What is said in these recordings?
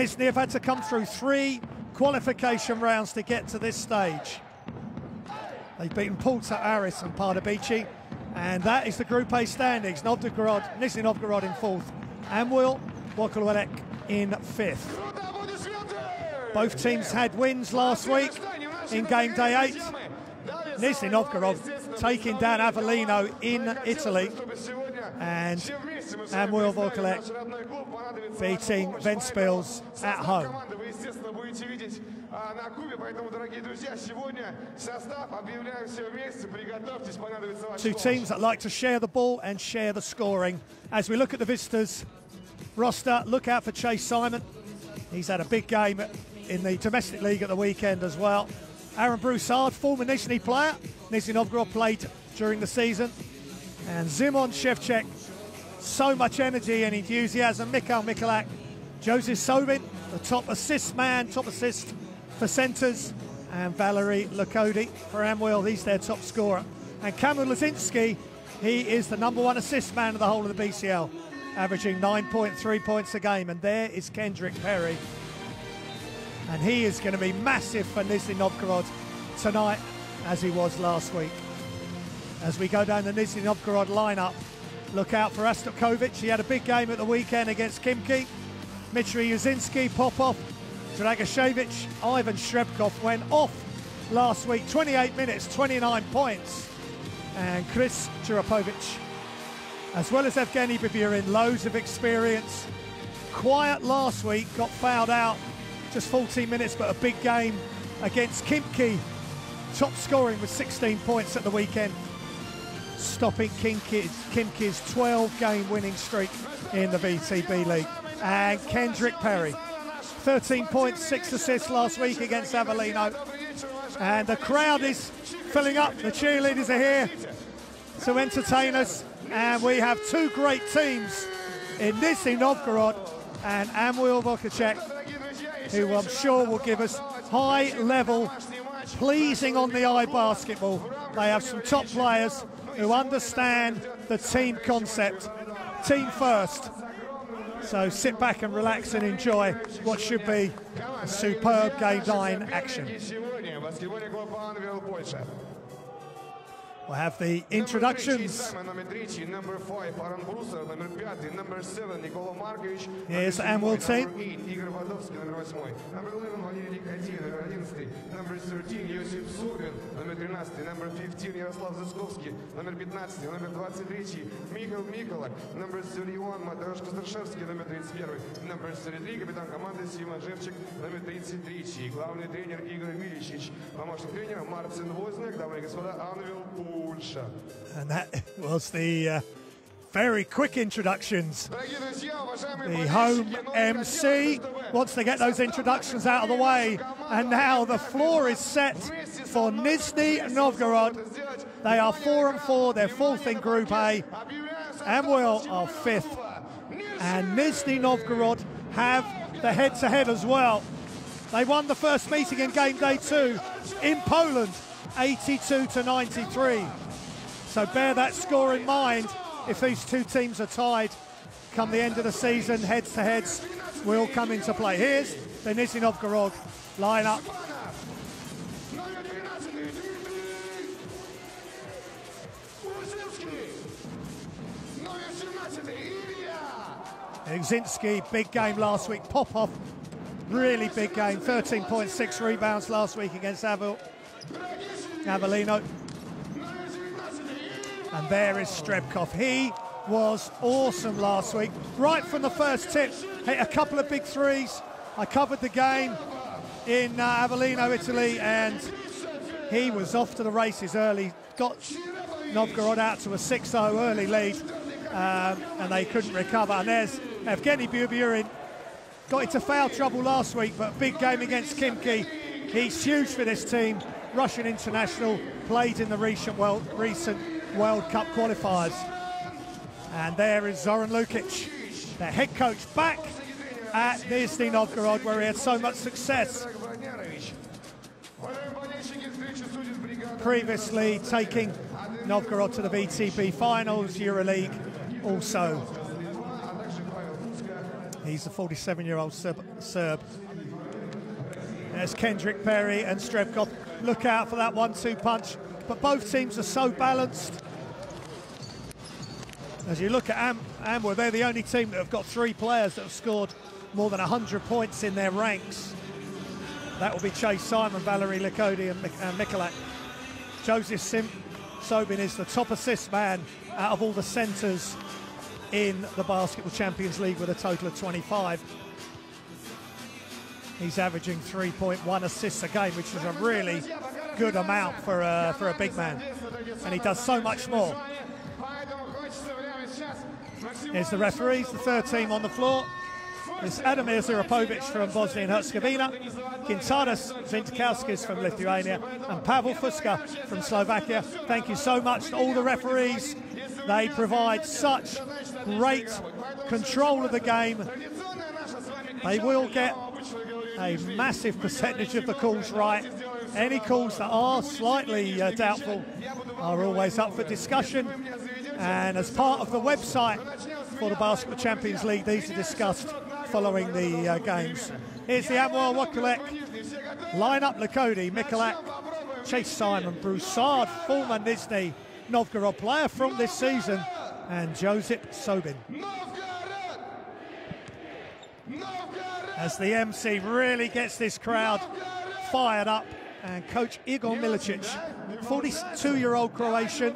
Nizhny have had to come through 3 qualification rounds to get to this stage. They've beaten Polta, Aris and Pardubice, and that is the Group A standings. Novgorod, Nizhny Novgorod in 4th, Anwil, Vokalek in 5th. Both teams had wins last week in game day 8. Nizhny Novgorod taking down Avellino in Italy, and Anwil Vokalek beating Ventspils at home. 2 teams that like to share the ball and share the scoring. As we look at the visitors roster, look out for Chase Simon. He's had a big game in the domestic league at the weekend as well. Aaron Broussard, former Nizhny player. Nizhny Novgorod played during the season. And Zimon Shevchek, so much energy and enthusiasm. Mikhail Mikulak, Joseph Sobin, the top assist man, top assist for centres. And Valery Lakodi for Anwil, he's their top scorer. And Kamil Lazinski, he is the #1 assist man of the whole of the BCL, averaging 9.3 points a game. And there is Kendrick Perry. And he is going to be massive for Nizhny Novgorod tonight, as he was last week. As we go down the Nizhny Novgorod lineup, look out for Astokovic. He had a big game at the weekend against Khimki. Dmitry Yuzinski, Popov, Dragashevich, Ivan Shrebkov went off last week. 28 minutes, 29 points. And Chris Churapovic, as well as Evgeny Biburin, loads of experience. Quiet last week, got fouled out. Just 14 minutes, but a big game against Khimki. Top scoring with 16 points at the weekend, stopping Khimki's 12-game winning streak in the VTB League. And Kendrick Perry, 13 points, 6 assists last week against Avellino. And the crowd is filling up. The cheerleaders are here to entertain us. And we have 2 great teams in Nizhny Novgorod and Anwil Vokalek, who I'm sure will give us high-level, pleasing on the eye basketball. They have some top players who understand the team concept, team first. So sit back and relax and enjoy what should be a superb game 9 action. We'll have the introductions. Here's the Anwil team. Number 13, Yosif Sobin. Number 13, number 15, Yaroslav Zaskovsky. Number 15, number 23, Mikhail Mikulak. Number 31, Matarosh Kostrashevsky. Number 31, number 33, капитан команды Симон Жевчик. Номер 33, главный тренер Игорь Миличич. Помощник тренера Мартин Возняк. Дамы и господа, Анвил Польша. And that was the very quick introductions. The home MC wants to get those introductions out of the way. And now the floor is set for Nizhny Novgorod. They are 4-4, they're 4th in Group A. Anwil are 5th. And Nizhny Novgorod have the head-to-head as well. They won the first meeting in game day 2 in Poland, 82-93. So bear that score in mind. If these 2 teams are tied come the end of the season, heads-to-heads will come into play. Here's the Nizhny Novgorod lineup. Uzinski, big game last week. Popov, really big game. 13.6 rebounds last week against Avellino. And there is Shrebkov. He was awesome last week. Right from the first tip, hit a couple of big threes. I covered the game in Avellino, Italy, and he was off to the races early. Got Novgorod out to a 6-0 early lead, and they couldn't recover. And there's Evgeny Biburin. Got into foul trouble last week, but a big game against Khimki. He's huge for this team. Russian international, played in the recent World Cup qualifiers. And there is Zoran Lukic, the head coach, back at Nizhny Novgorod, where he had so much success, previously taking Novgorod to the VTB finals, EuroLeague also. He's the 47-year-old Serb. There's Kendrick Perry and Strebkov. Look out for that 1-2 punch. But both teams are so balanced. As you look at Anwil, they're the only team that have got 3 players that have scored more than 100 points in their ranks. That will be Chase Simon, Valery Likody and Mikulak. Joseph Sobin is the top assist man out of all the centres in the Basketball Champions League with a total of 25. He's averaging 3.1 assists a game, which is a really good amount for a big man. And he does so much more. Here's the referees, the third team on the floor. It's Adamir Zurapovic from Bosnia and Herzegovina, Gintaras Zintkauskis from Lithuania, and Pavel Fuska from Slovakia. Thank you so much to all the referees. They provide such great control of the game. They will get a massive percentage of the calls right. Any calls that are slightly doubtful are always up for discussion. And as part of the website for the Basketball Champions League, these are discussed following the games. Here's the Anwil Wakulek line-up: Likody, Mikulak, Chase Simon, Broussard, former Nizhny Novgorod player from this season, and Joseph Sobin. As the MC really gets this crowd fired up, and coach Igor Milicic, 42-year-old Croatian,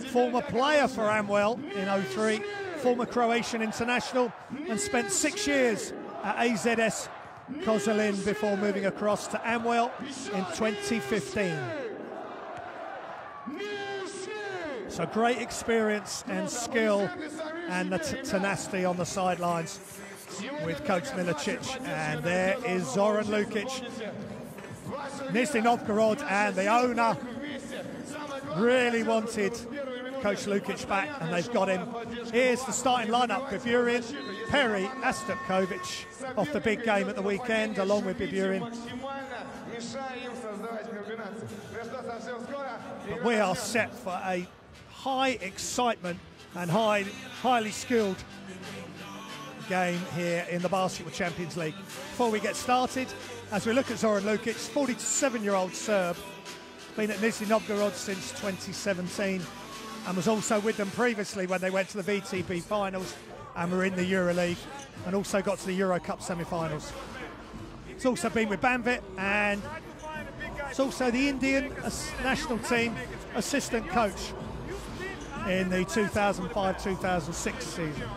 former player for Anwil in 03, former Croatian international, and spent 6 years at AZS Kozolin before moving across to Anwil in 2015. So great experience and skill and the tenacity on the sidelines with Coach Milicic. And there is Zoran Lukic. Nizhny Novgorod and the owner really wanted Coach Lukic back, and they've got him. Here's the starting lineup: Biburin, Perry, Astapkovic off the big game at the weekend, along with Biburin. But we are set for a high excitement and highly skilled game here in the Basketball Champions League. Before we get started, as we look at Zoran Lukic, 47-year-old Serb, been at Nizhny Novgorod since 2017, and was also with them previously when they went to the VTB finals and were in the EuroLeague, and also got to the Euro Cup semi-finals. It's also been with Banvit, and it's also the Indian national team assistant coach in the 2005-2006 season.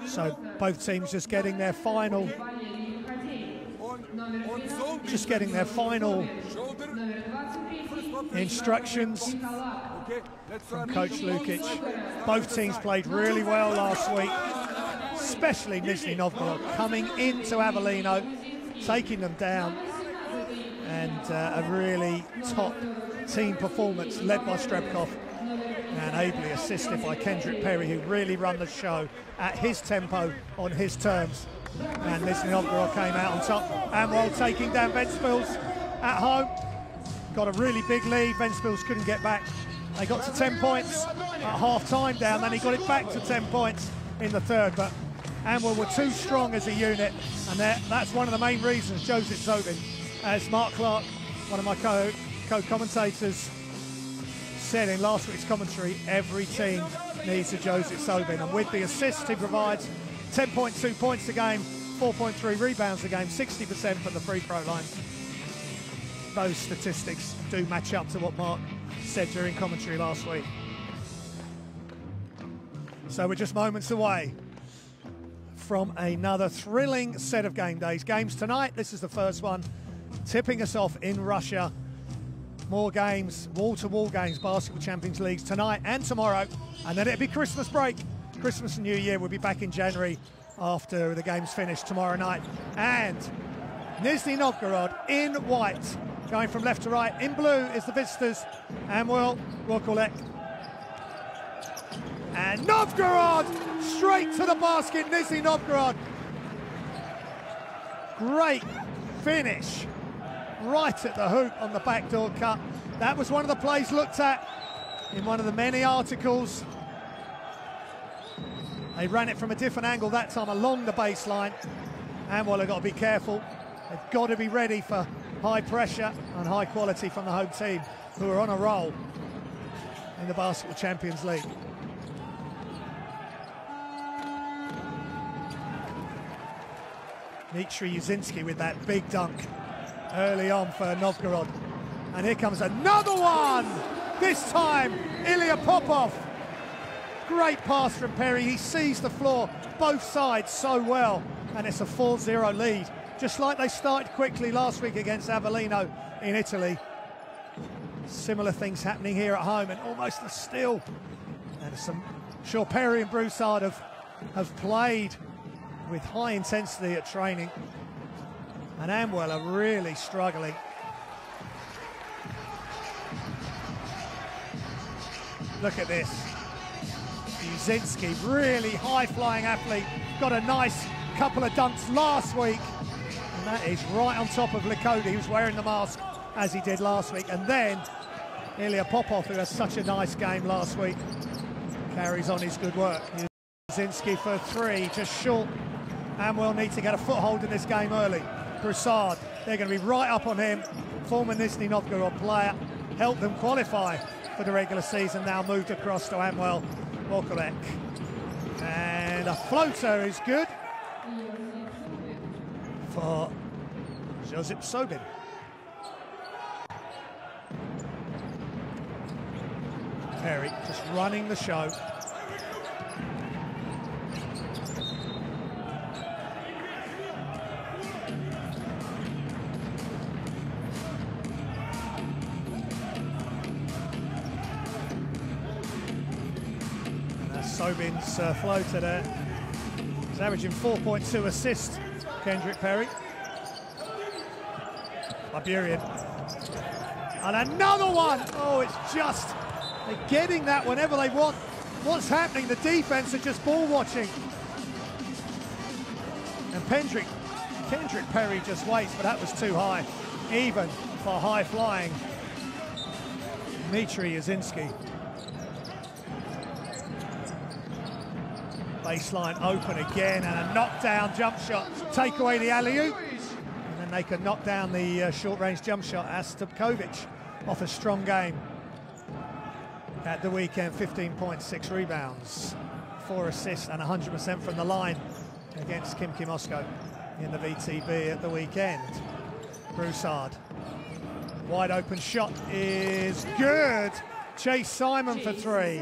So both teams just getting their final instructions from Coach Lukic. Both teams played really well last week, especially Nizhny Novgorod, coming into Avellino, taking them down, and a really top team performance led by Strebkov and ably assisted by Kendrick Perry, who really run the show at his tempo, on his terms. And Nizhny Novgorod came out on top. Anwil taking down Ventspils at home. Got a really big lead. Ventspils couldn't get back. They got to 10 points at half-time down, then he got it back to 10 points in the third. But Anwil were too strong as a unit, and that's one of the main reasons Joseph Sobin, as Mark Clark, one of my co-commentators, said in last week's commentary, every team needs a Joseph Sobin, and with the assists he provides, 10.2 points a game, 4.3 rebounds a game, 60% from the free throw line. Those statistics do match up to what Mark said during commentary last week. So we're just moments away from another thrilling set of game days. Games tonight, this is the first one, tipping us off in Russia. More games, wall-to-wall games, Basketball Champions Leagues tonight and tomorrow, and then it'll be Christmas break. Christmas and New Year, we'll be back in January after the game's finished tomorrow night. And Nizhny Novgorod in white, going from left to right. In blue is the visitors, Anwil, Wakulek. And Novgorod straight to the basket, Nizhny Novgorod. Great finish. Right at the hoop on the backdoor cut. That was one of the plays looked at in one of the many articles. They ran it from a different angle that time along the baseline. Anwil have got to be careful. They've got to be ready for high pressure and high quality from the home team, who are on a roll in the Basketball Champions League. Nizhny with that big dunk early on for Novgorod. And here comes another one! This time, Ilya Popov. Great pass from Perry. He sees the floor, both sides so well. And it's a 4-0 lead. Just like they started quickly last week against Avellino in Italy. Similar things happening here at home, and almost a steal. And some, sure, Perry and Broussard have played with high intensity at training. And Anwil are really struggling. Look at this. Nizhny, really high-flying athlete. Got a nice couple of dunks last week. And that is right on top of Likody, who's wearing the mask as he did last week. And then Ilya Popov, who has such a nice game last week, carries on his good work. Nizhny for three, just short. Anwil need to get a foothold in this game early. Broussard, they're going to be right up on him. Former Nizhny Novgorod player, helped them qualify for the regular season, now moved across to Anwil. Volkovec. And a floater is good for Josip Sobin. Perry just running the show. Sobin's floater there. He's averaging 4.2 assists, Kendrick Perry. Iberian. And another one! Oh, it's just, they're getting that whenever they want. What's happening? The defense are just ball watching. And Kendrick Perry just waits, but that was too high, even for high flying Nizhny. Baseline open again, and a knockdown jump shot. Take away the alley-oop, and then they can knock down the short-range jump shot. Astapkovic off a strong game at the weekend. 15 points, 6 rebounds, 4 assists, and 100% from the line against Khimki Moscow in the VTB at the weekend. Broussard, wide open shot is good. Chase Simon for three.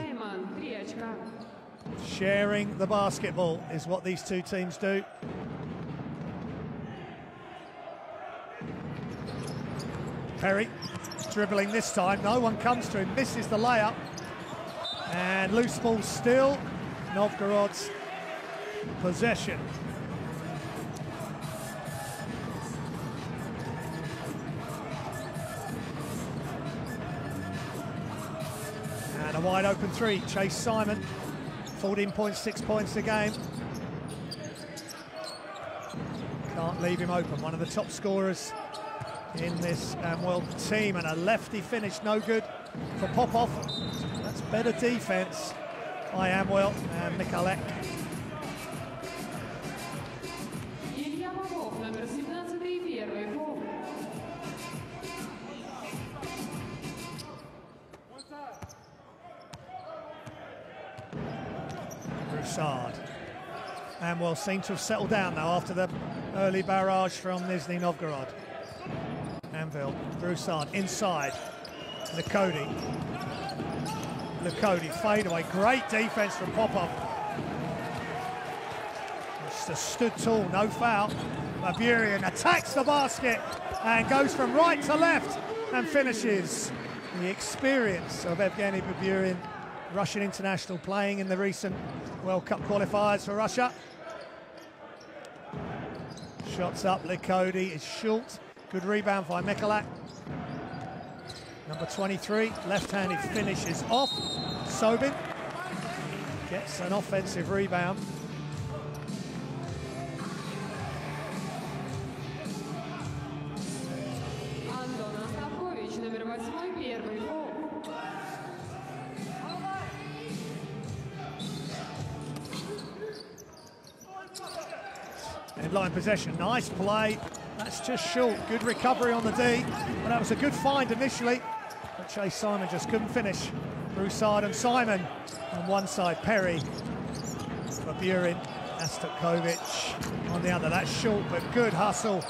Sharing the basketball is what these two teams do. Perry dribbling this time, no one comes to him, misses the layup. And loose ball still Novgorod's possession. And a wide open three, Chase Simon. 14.6 points a game. Can't leave him open. One of the top scorers in this Anwil team, and a lefty finish, no good for Popov. That's better defense by Anwil and Mikhalek. Broussard. Anwil seem to have settled down now after the early barrage from Nizhny Novgorod. Anwil, Broussard inside. Likody fade away. Great defense from Popov. Just stood tall, no foul. Iberian attacks the basket and goes from right to left and finishes. The experience of Evgeny Iberian, Russian international, playing in the recent World Cup qualifiers for Russia. Shots up, Likody is short. Good rebound by Mikhalek. Number 23, left-handed finishes off. Sobin gets an offensive rebound. End-line possession, nice play. That's just short. Good recovery on the D. But that was a good find initially. But Chase Simon just couldn't finish. Broussard and Simon on one side. Perry for Burin. Astapkovic on the other. That's short, but good hustle.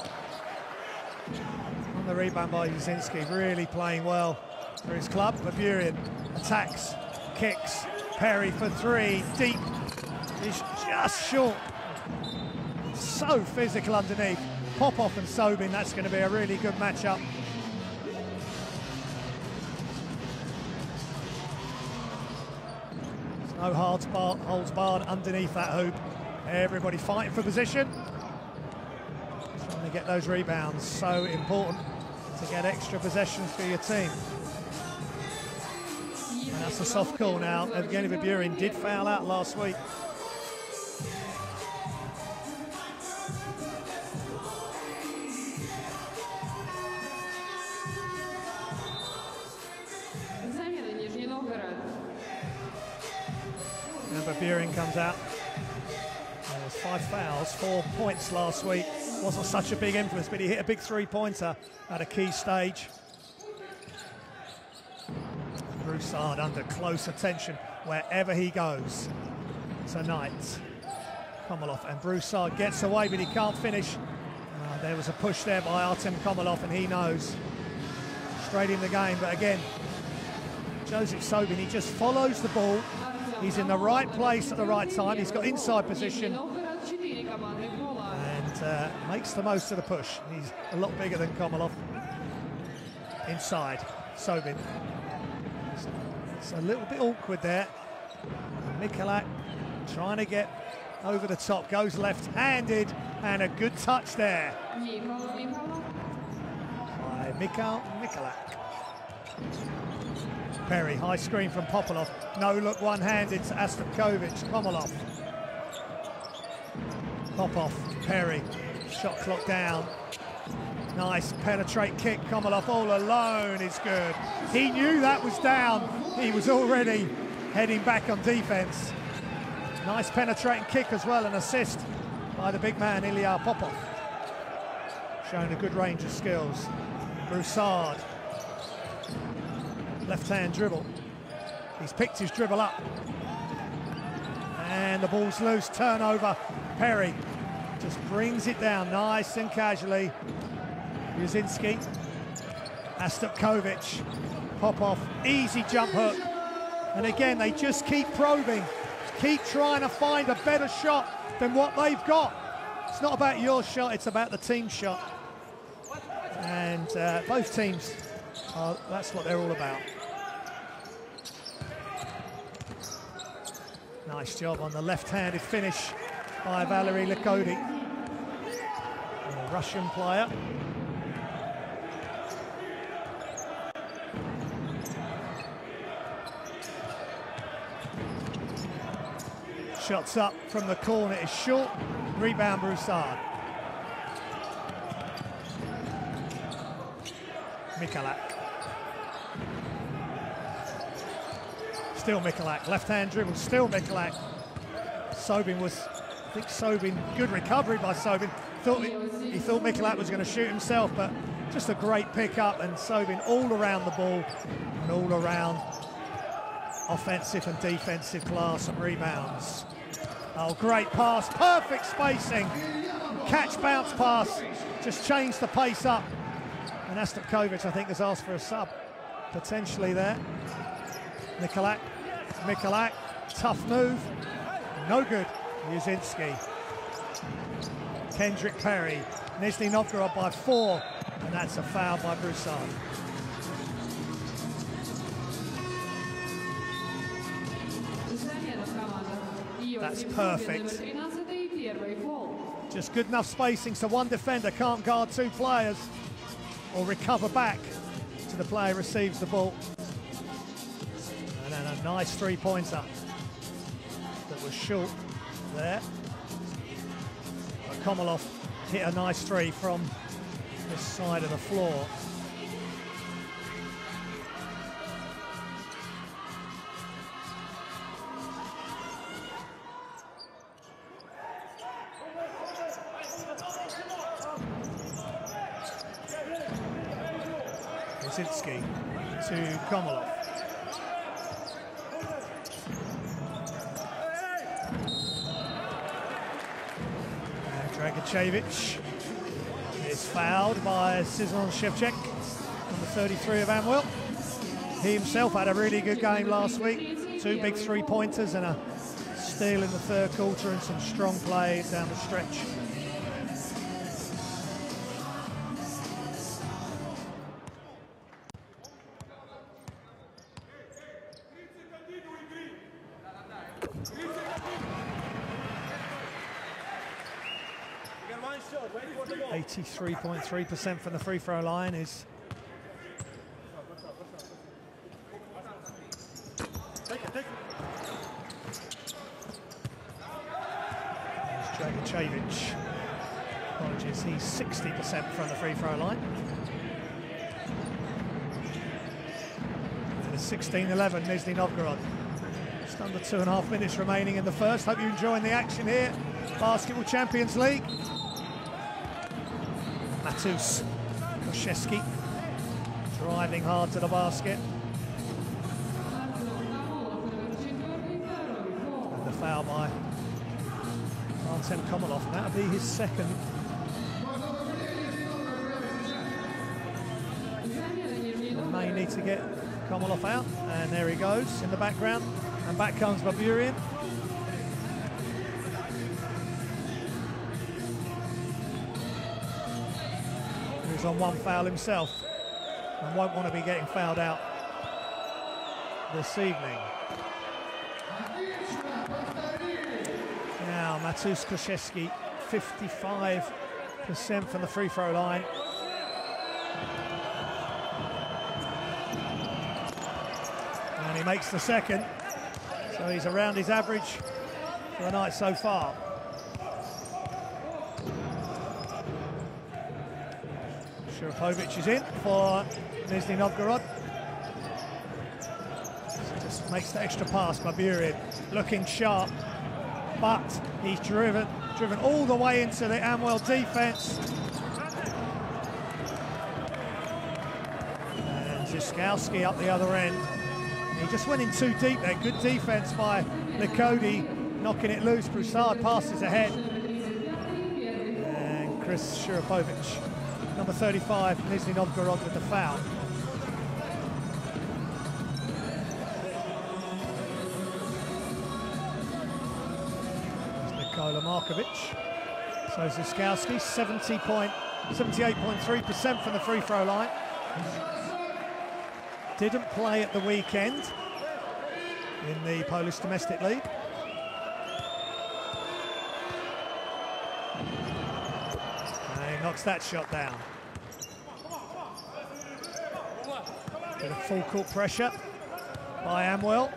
On the rebound by Nizhny, really playing well for his club. But Burin attacks, kicks. Perry for three. Deep. Is just short. So physical underneath. Popov and Sobin, that's going to be a really good matchup. There's no holds barred underneath that hoop. Everybody fighting for position. Trying to get those rebounds. So important to get extra possessions for your team. And that's a soft call now. Evgeny Burin did foul out last week. Remember, Burin comes out. There was 5 fouls, 4 points last week. Wasn't such a big influence, but he hit a big three-pointer at a key stage. Broussard under close attention wherever he goes tonight. Komolov, and Broussard gets away, but he can't finish. There was a push there by Artem Komolov, and he knows. Straight in the game, but again, Joseph Sobin, he just follows the ball. He's in the right place at the right time. He's got inside position and makes the most of the push. He's a lot bigger than Komolov. Inside, Sobin. It's a little bit awkward there. Mikulak trying to get over the top, goes left-handed, and a good touch there by Mikulak. Perry, high screen from Popolov. No look, one-handed to Astapkovic. Komolov. Popov, Perry. Shot clock down. Nice penetrate kick. Komolov all alone is good. He knew that was down. He was already heading back on defense. Nice penetrating kick as well, an assist by the big man, Ilya Popov. Showing a good range of skills. Broussard. Left-hand dribble. He's picked his dribble up. And the ball's loose, turnover. Perry just brings it down nice and casually. Nizhny. Astapkovic. Popov, easy jump hook. And again, they just keep probing. Keep trying to find a better shot than what they've got. It's not about your shot, it's about the team shot. And both teams, that's what they're all about. Nice job on the left-handed finish by Valery Lakody, a Russian player. Shots up from the corner is short. Rebound Broussard. Mikulak. Still Mikulak. Left-hand dribble. Still Mikulak. Sobin was, I think Sobin, good recovery by Sobin. He thought Mikulak was going to shoot himself, but just a great pick up, and Sobin all around the ball and all around offensive and defensive class and rebounds. Oh, great pass, perfect spacing. Catch, bounce pass, just changed the pace up. And Astapkovic, I think, has asked for a sub, potentially there. Mikulak, tough move, no good. Nizhny. Kendrick Perry, Nizhny Novgorod by 4, and that's a foul by Broussard. That's perfect. Just good enough spacing so one defender can't guard 2 players or recover back to the player receives the ball. And then a nice three-pointer that was short there. But Komolov hit a nice 3 from this side of the floor. Brzezinski to Komolov. And Dragachevich is fouled by Sizon Shevchek, number 33 of Anwil. He himself had a really good game last week. 2 big three-pointers and a steal in the third quarter and some strong play down the stretch. One 83.3% from the free throw line is Dragachevich. Apologies, he's 60% from the free throw line. And it's 16-11, Nizhny Novgorod. Just under 2.5 minutes remaining in the first. Hope you're enjoying the action here. Basketball Champions League. Matus Koszewski driving hard to the basket. And the foul by Artem Komolov. That'll be his second. They may need to get Komolov out. And there he goes in the background. And back comes Baburian. Who's on one foul himself and won't want to be getting fouled out this evening. Now Matus Koszewski, 55% from the free throw line. And he makes the second, so he's around his average for the night so far. Shurapovic is in for Nizhny Novgorod. Just makes the extra pass by Burin, looking sharp, but he's driven all the way into the Anwil defence. And Ziskowski up the other end. He just went in too deep there. Good defence by Likodi, knocking it loose. Broussard passes ahead. And Chris Shurapovic, number 35, Nizhny Novgorod with the foul. Nikola Markovic. So Ziskowski, 78.3% from the free throw line. Didn't play at the weekend in the Polish Domestic League. And he knocks that shot down. Bit of full court pressure by Anwil.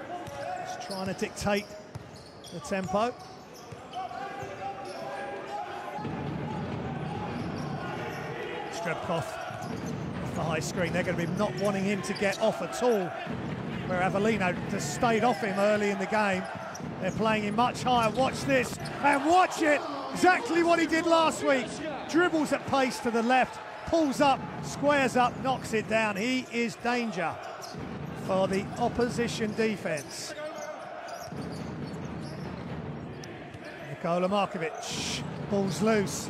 Just trying to dictate the tempo. Strebkov off the high screen. They're going to be not wanting him to get off at all, where Avellino just stayed off him early in the game. They're playing him much higher. Watch this, and watch it! Exactly what he did last week. Dribbles at pace to the left, pulls up, squares up, knocks it down. He is danger for the opposition defence. Nikola Markovic, ball's loose.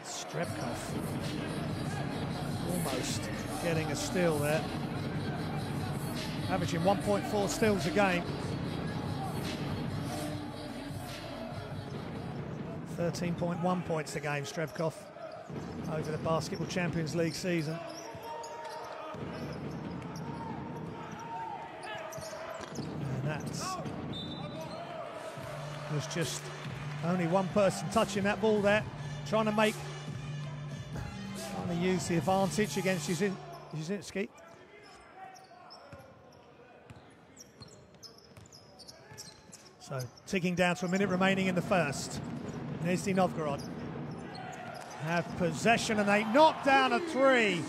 Strebkov almost getting a steal there. Averaging 1.4 steals a game. 13.1 points a game, Strebkov, over the Basketball Champions League season. And there's just only one person touching that ball there, trying to use the advantage against Brzezinski. So ticking down to a minute remaining in the first. Nizhny Novgorod have possession and they knock down a three.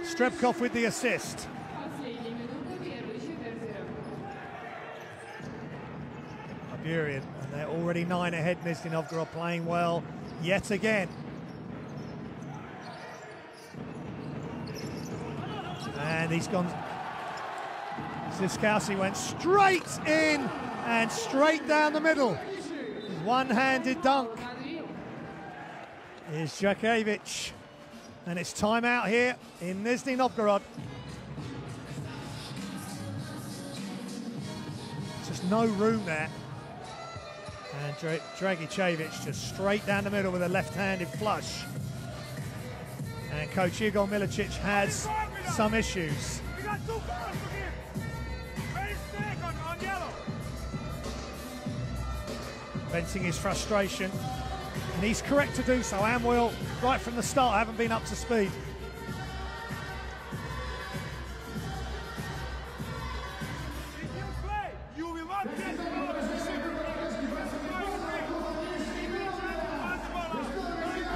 Strebkov with the assist. Iberian, and they're already 9 ahead. Nizhny Novgorod playing well yet again. And he's gone. Ziskowski went straight in and straight down the middle. One-handed dunk. Here's Djakiewicz. And it's time out here in Nizhny Novgorod. Just no room there. And Djakiewicz just straight down the middle with a left-handed flush. And coach Igor Milicic has some issues. Venting his frustration. And he's correct to do so. Anwil, right from the start, haven't been up to speed.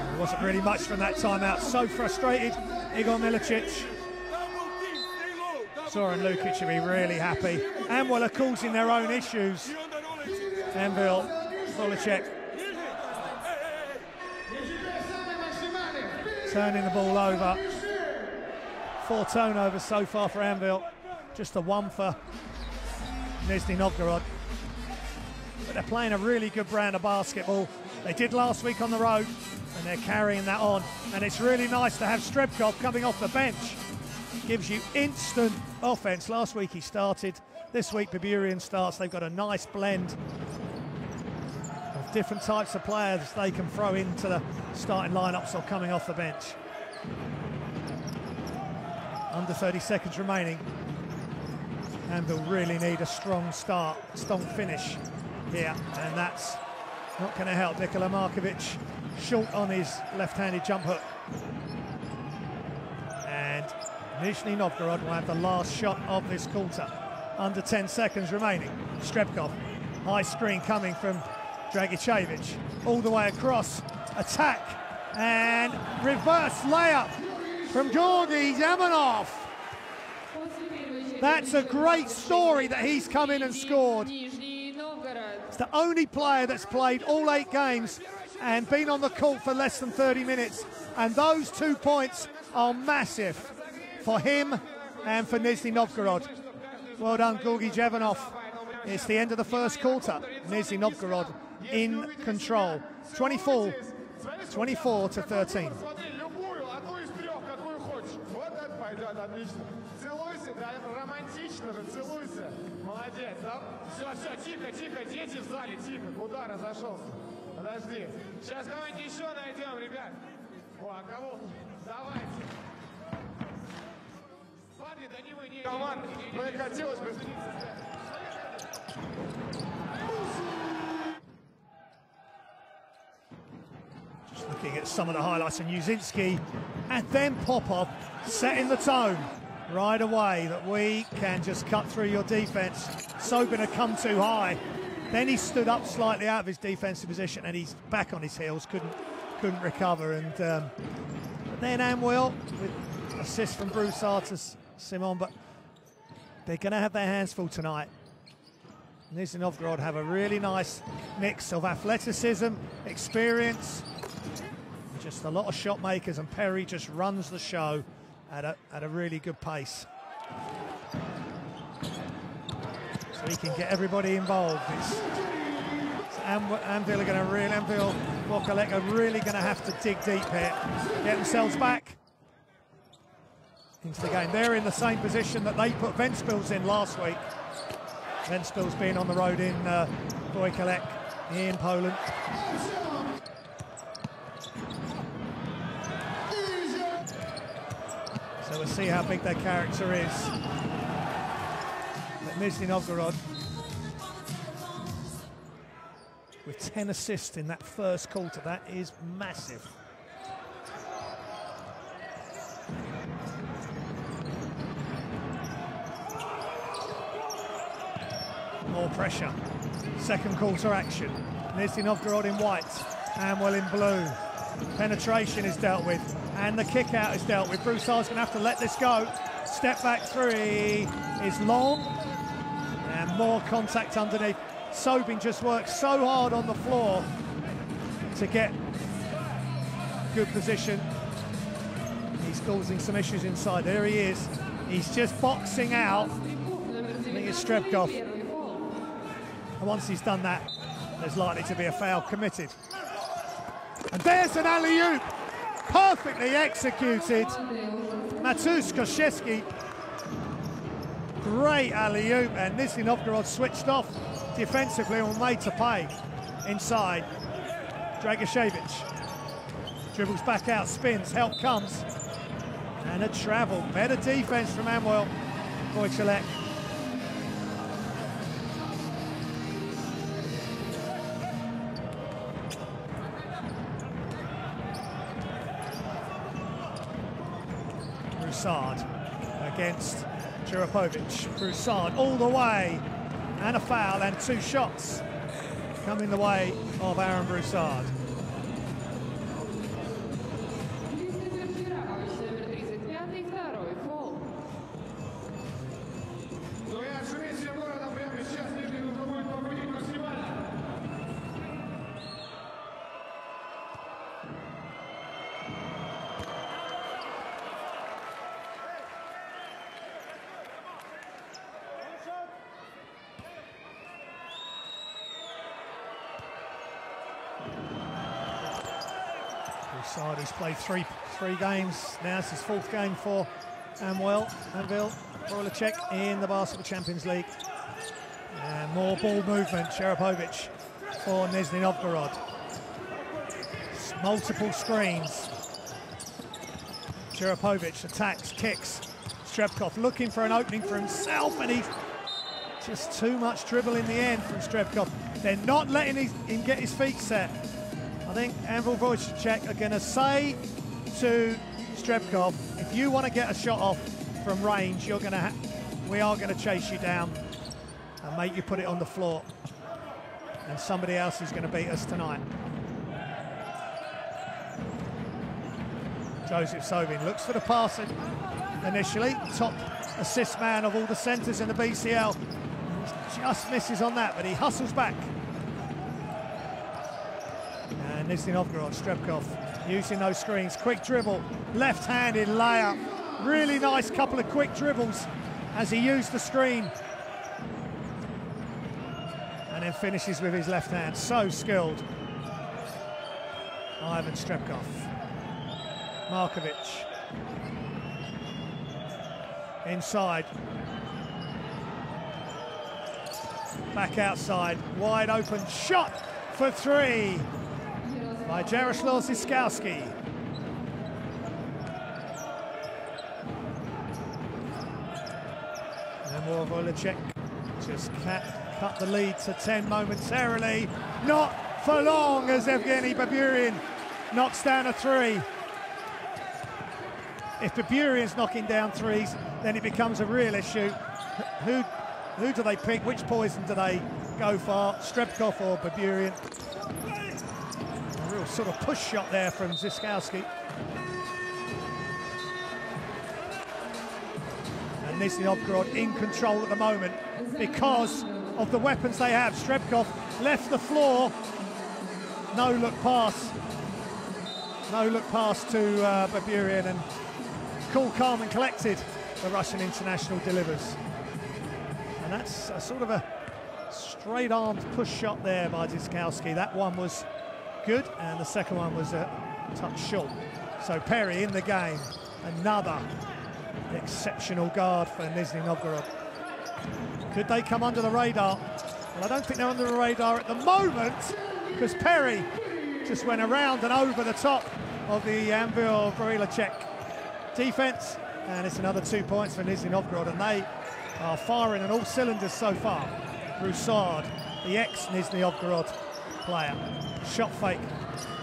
There wasn't really much from that timeout. So frustrated, Igor Milicic. Zoran Lukic will be really happy. Anwil are causing their own issues. Anwil, Volacek. Turning the ball over. 4 turnovers so far for Anwil. Just a 1 for Nizhny Novgorod. But they're playing a really good brand of basketball. They did last week on the road, and they're carrying that on. And it's really nice to have Strebkov coming off the bench. Gives you instant offense. Last week he started. This week Baburian starts. They've got a nice blend of different types of players they can throw into the starting lineups or coming off the bench. Under 30 seconds remaining. Anwil really need a strong start, strong finish here, and that's not going to help. Nikola Markovic short on his left-handed jump hook. And Nizhny Novgorod will have the last shot of this quarter. Under 10 seconds remaining. Strebkov, high screen coming from Djakiewicz, all the way across, attack, and reverse layup from Georgi Yamanov. That's a great story that he's come in and scored. It's the only player that's played all 8 games and been on the court for less than 30 minutes. And those 2 points are massive for him and for Nizhny Novgorod. Well done, Georgi Yamanov. It's the end of the first quarter. Nizhny Novgorod in control. 24 to 13. Целуйся, да, романтично же, целуйся. Молодец, да? Все, тихо, дети в зале, тихо. Куда разошелся? Подожди. Сейчас кого-нибудь еще найдем, ребят. О, а кого? Давайте. Парни, да не вы, не команда. Ну и хотелось бы... Just looking at some of the highlights of Nuzynski, and then Popov setting the tone right away that we can just cut through your defence. Sobin had come too high. Then he stood up slightly out of his defensive position, and he's back on his heels, couldn't recover. And then Anwil with assist from Broussard to Simon, but they're going to have their hands full tonight. Nizhny Novgorod have a really nice mix of athleticism, experience, and just a lot of shot makers, and Perry just runs the show at a really good pace. So he can get everybody involved. Anwil are going to really, Anwil, Vokalek are really going to have to dig deep here, get themselves back into the game. They're in the same position that they put Ventspils in last week. Ventspils being on the road in Vokalek in Poland. So we'll see how big their character is. But Nizhny Novgorod with 10 assists in that first quarter, that is massive. More pressure. Second quarter action. Nizhny Novgorod in white, Anwil in blue. Penetration is dealt with, and the kick out is dealt with. Broussard's going to have to let this go. Step back three is long, and more contact underneath. Sobin just worked so hard on the floor to get good position. He's causing some issues inside. There he is. He's just boxing out. I think it's Strebkov. And once he's done that, there's likely to be a foul committed. And there's an alley-oop, perfectly executed. Matus Koshevsky, great alley-oop, and Nizhny Novgorod switched off defensively and made to pay. Inside, Dragashevich dribbles back out, spins, help comes, and a travel. Better defense from Anwil. Wojciech. Broussard against Jurapovic. Broussard all the way, and a foul, and 2 shots coming the way of Aaron Broussard. Broussard, who's played three games now. It's his 4th game for Anwil. Wojciech in the Basketball Champions League. And more ball movement. Jurapovic for Nizhny Novgorod. Multiple screens. Jurapovic attacks, kicks. Strebkov looking for an opening for himself, and he's just too much dribble in the end from Strebkov. They're not letting him get his feet set. I think Anwil Wojciech are going to say to Strebkov, if you want to get a shot off from range, we are going to chase you down and make you put it on the floor. And somebody else is going to beat us tonight. Joseph Sobin looks for the pass initially. Top assist man of all the centres in the BCL. Just misses on that, but he hustles back. And Nizhny Novgorod, Strebkov using those screens. Quick dribble, left-handed layup. Really nice couple of quick dribbles as he used the screen. And then finishes with his left hand. So skilled. Ivan Strebkov. Markovic. Inside. Back outside. Wide open shot for 3 by Jaroslaw Zyskowski. And Wojciech just cut the lead to 10 momentarily. Not for long as Evgeny Baburian knocks down a 3. If Baburian's knocking down 3s, then it becomes a real issue. Who do they pick? Which poison do they go for? Strebkov or Baburian? A real sort of push shot there from Zyskowski. And Nizhny Novgorod in control at the moment because of the weapons they have. Strebkov left the floor. No look pass. No look pass to Baburian, and cool, calm and collected the Russian international delivers. And that's a sort of a straight-armed push shot there by Zyskowski. That one was good, and the second one was a touch short. So Perry in the game, another exceptional guard for Nizhny Novgorod. Could they come under the radar? Well, I don't think they're under the radar at the moment, because Perry just went around and over the top of the Anwil Wojciech defense, and it's another 2 points for Nizhny Novgorod, and they are firing on all cylinders so far. Broussard, the ex-Nizhny Novgorod player. Shot fake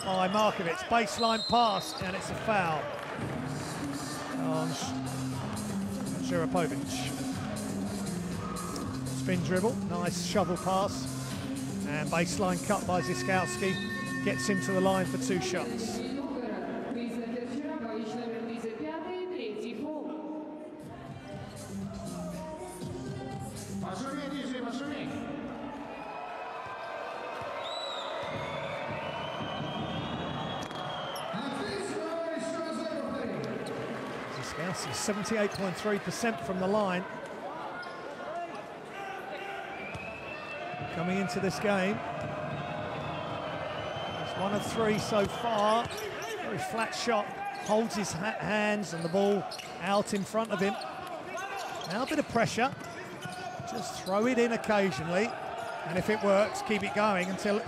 by Markovic, baseline pass, and it's a foul on Jurapovic. Spin dribble, nice shovel pass, and baseline cut by Zyskowski gets him to the line for 2 shots. That's 78.3% from the line. Coming into this game. It's 1 of 3 so far. Very flat shot. Holds his hands and the ball out in front of him. Now a bit of pressure. Just throw it in occasionally. And if it works, keep it going until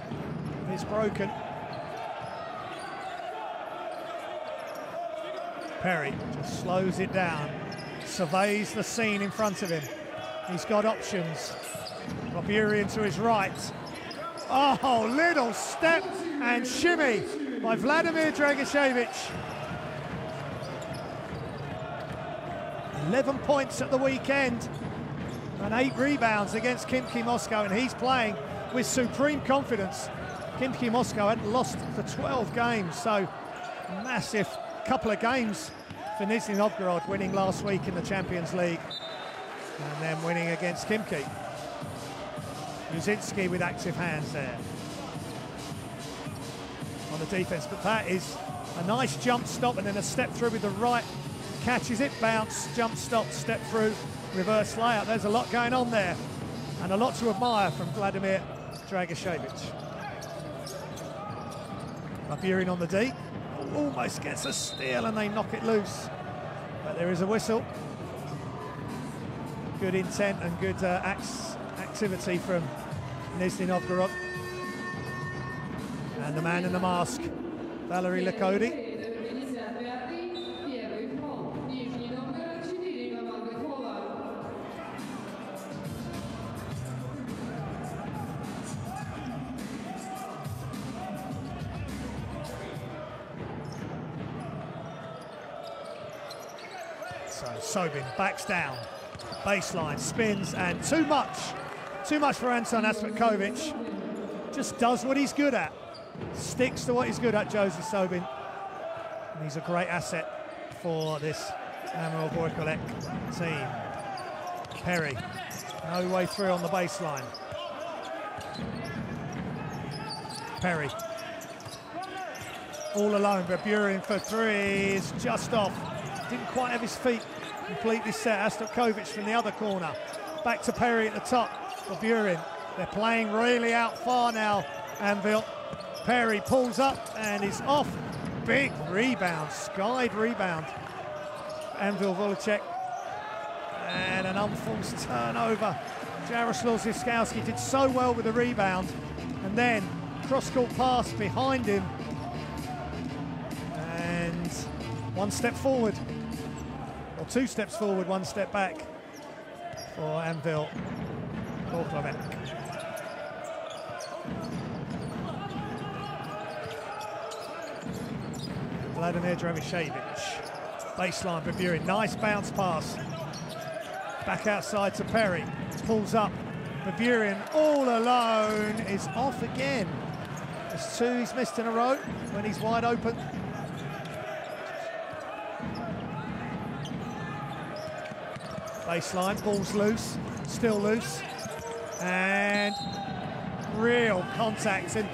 it's broken. Perry just slows it down. Surveys the scene in front of him. He's got options. Barbarian to his right. Oh, little step and shimmy by Vladimir Dragishevich. 11 points at the weekend and 8 rebounds against Khimki Moscow, and he's playing with supreme confidence. Khimki Moscow hadn't lost for 12 games, so massive couple of games for Nizhny Novgorod, winning last week in the Champions League and then winning against Khimki. Muzinski with active hands there on the defense, but that is a nice jump stop and then a step through with the right. Catches it, bounce, jump stop, step through, reverse layup. There's a lot going on there and a lot to admire from Vladimir Dragishevich. Barbarian on the D, almost gets a steal and they knock it loose. But there is a whistle. Good intent and good activity from Nizhny Novgorod. And the man in the mask, Valery Lakody. So Sobin backs down, baseline, spins, and too much for Anton Aspetkovic. Just does what he's good at, sticks to what he's good at, Joseph Sobin. And he's a great asset for this Anwil Voikolek team. Perry, no way through on the baseline. Perry, all alone, Barbarian for 3 is just off. Didn't quite have his feet completely set. Astokovic from the other corner. Back to Perry at the top. Barbarian, they're playing really out far now, Anwil. Perry pulls up and is off. Big rebound, skied rebound. Anwil Voikolek. And an unforced turnover. Jaroslav Ziskowski did so well with the rebound. And then cross-court pass behind him. And 1 step forward. Or 2 steps forward, 1 step back for Anwil Voikolek. Vladimir Dragishevich, baseline Barbarian, nice bounce pass. Back outside to Perry, pulls up. Barbarian all alone is off again. There's 2 he's missed in a row when he's wide open. Baseline, ball's loose, still loose, and real contact. And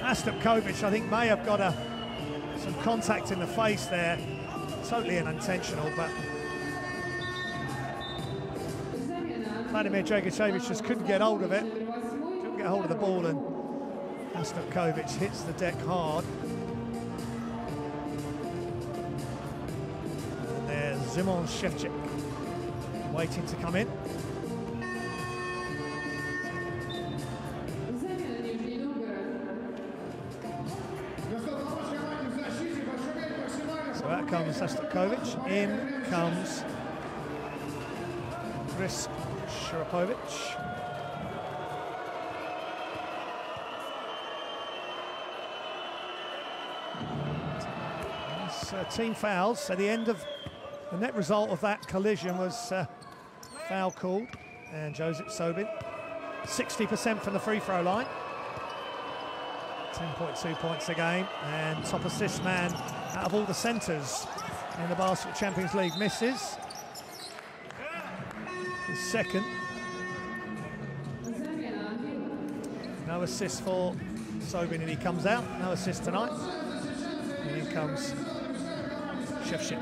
Astokovic, I think, may have got some contact in the face there. Totally unintentional, but Vladimir Dragishevich just couldn't get hold of it. Couldn't get hold of the ball, and Astokovic hits the deck hard. And there's Zimon Shevchik waiting to come in. So out comes Astokovic, in comes Chris Sharapovich. Team fouls, so the end of the net result of that collision was foul called, and Joseph Sobin 60% from the free throw line, 10.2 points a game, and top assist man out of all the centres in the Basketball Champions League. Misses the second. No assist for Sobin, and he comes out. No assist tonight. And in comes Shevchik.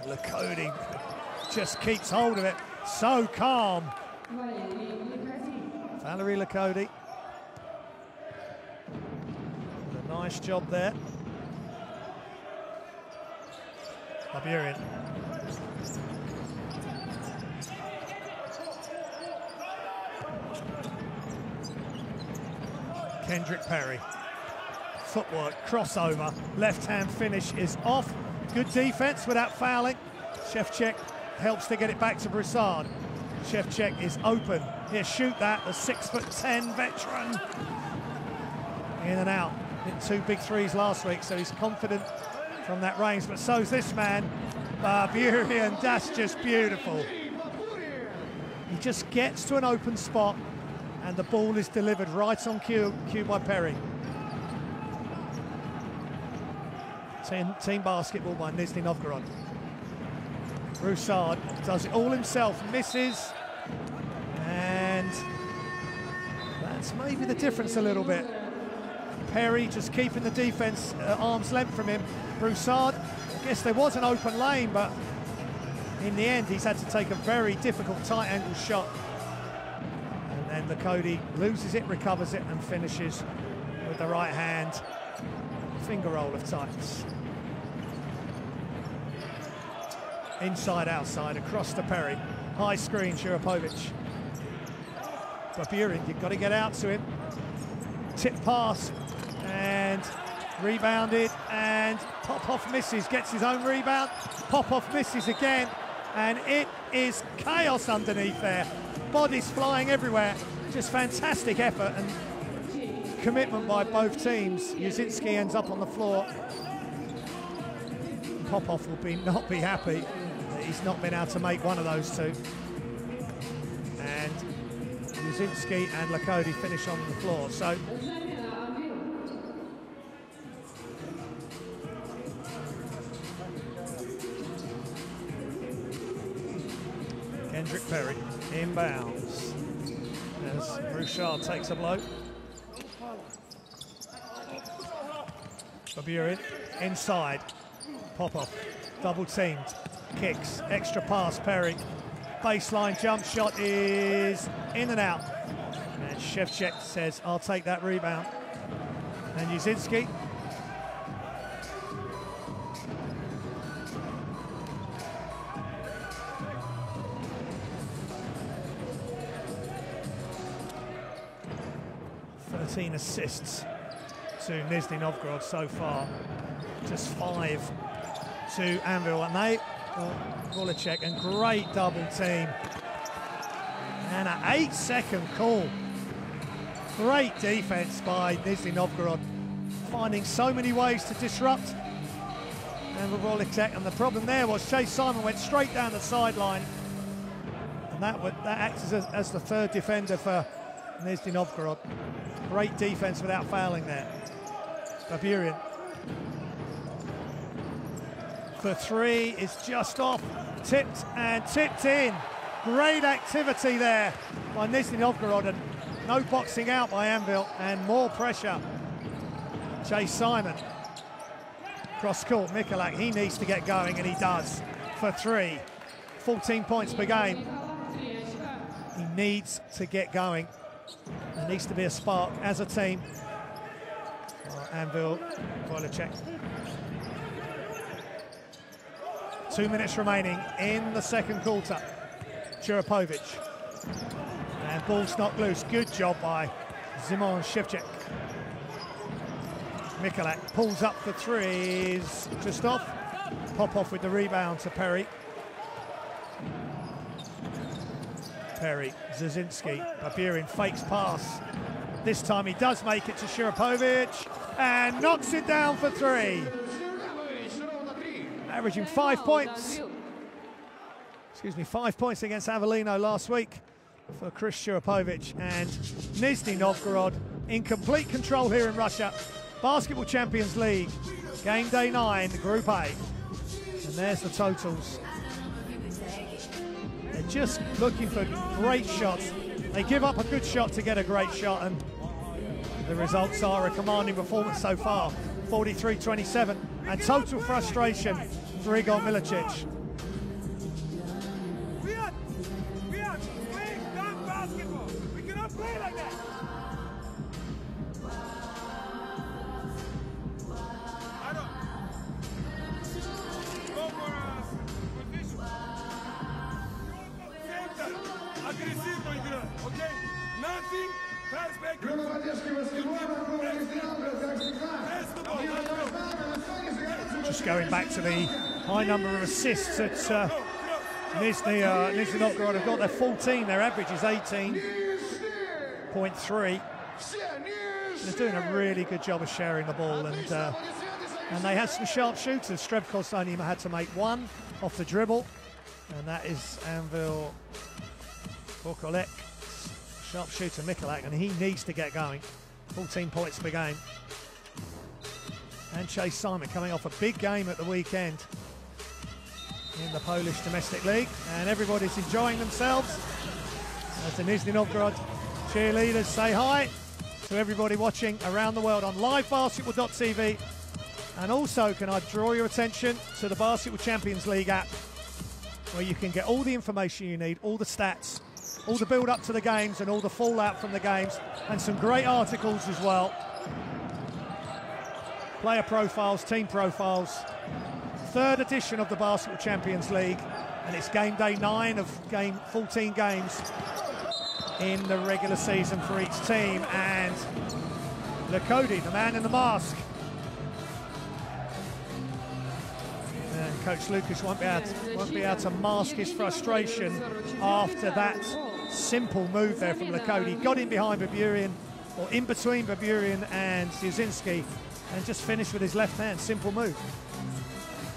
Lakody just keeps hold of it. So calm. Valerie Lakody. A nice job there. Barbarian. Kendrick Perry. Footwork, crossover, left-hand finish is off. Good defense without fouling. Shevchuk helps to get it back to Broussard. Shevchuk is open. Here, shoot that, the 6'10" veteran. In and out. Hit 2 big threes last week, so he's confident from that range, but so's this man. Barbarian, that's just beautiful. He just gets to an open spot and the ball is delivered right on cue by Perry. Team basketball by Nizhny Novgorod. Broussard does it all himself, misses, and that's maybe the difference a little bit. Perry just keeping the defense at arm's length from him. Broussard, I guess there was an open lane, but in the end he's had to take a very difficult tight angle shot. And then Lakody loses it, recovers it, and finishes with the right hand. Finger roll of tights. Inside, outside, across to Perry. High screen, Shurapovic. Barbarian, you've got to get out to him. Tip pass, and rebounded, and Popov misses, gets his own rebound. Popov misses again, and it is chaos underneath there. Bodies flying everywhere. Just fantastic effort and commitment by both teams. Yuzinski ends up on the floor. Popov will not be happy that he's not been able to make one of those two. And Yuzinski and Lakody finish on the floor. So Kendrick Perry inbounds as Broussard takes a blow. Barbarian inside. Popov double teamed, kicks, extra pass, Perry. Baseline jump shot is in and out. And Shevchuk says, I'll take that rebound. And Yuzinski. Assists to Nizhny Novgorod so far, just 5 to Anwil, and they Volacek, and great double team and an 8-second call. Great defense by Nizhny Novgorod, finding so many ways to disrupt Anwil Volacek, and the problem there was Chase Simon went straight down the sideline, and that acts as the third defender for Nizhny Novgorod. Great defense without fouling there. Barbarian for 3 is just off, tipped and tipped in. Great activity there by Nizhny Novgorod, and no boxing out by Anwil, and more pressure. Chase Simon, cross court, Mikulak, he needs to get going, and he does for 3. 14 points per game. He needs to get going. There needs to be a spark as a team. Anwil, Volacek. 2 minutes remaining in the second quarter. Shurapovic. And ball's knocked loose. Good job by Szymon Shevchuk. Mikulak pulls up for 3s. Just off. Popov with the rebound to Perry. Perry, Zazinski, Barbarian fakes pass. This time he does make it to Shurapovic and knocks it down for 3. Averaging 5 points. 5 points against Avellino last week for Chris Shurapovic, and Nizhny Novgorod in complete control here in Russia. Basketball Champions League, game day 9, Group A. And there's the totals. They're just looking for great shots. They give up a good shot to get a great shot, and the results are a commanding performance so far. 43-27, and total frustration for Igor Milicic. Just going back to the high number of assists that Nizhny Novgorod have got. They're 14, their average is 18.3. They're doing a really good job of sharing the ball, and they had some sharp shooters. Strebkos only had to make one off the dribble, and that is Anwil, Korkolek, sharp shooter Mikulak, and he needs to get going. 14 points per game. And Chase Simon coming off a big game at the weekend in the Polish domestic league, and everybody's enjoying themselves as the Nizhny Novgorod cheerleaders say hi to everybody watching around the world on livebasketball.tv. And also, can I draw your attention to the Basketball Champions League app, where you can get all the information you need, all the stats, all the build up to the games and all the fallout from the games, and some great articles as well. Player profiles, team profiles. Third edition of the Basketball Champions League, and it's game day 9 of 14 games in the regular season for each team. And Lakody, the man in the mask. And Coach Lucas won't be able to mask his frustration after that simple move there from Lakody. Got in behind Baburian, or in between Baburian and Zizinski, and just finished with his left hand. Simple move.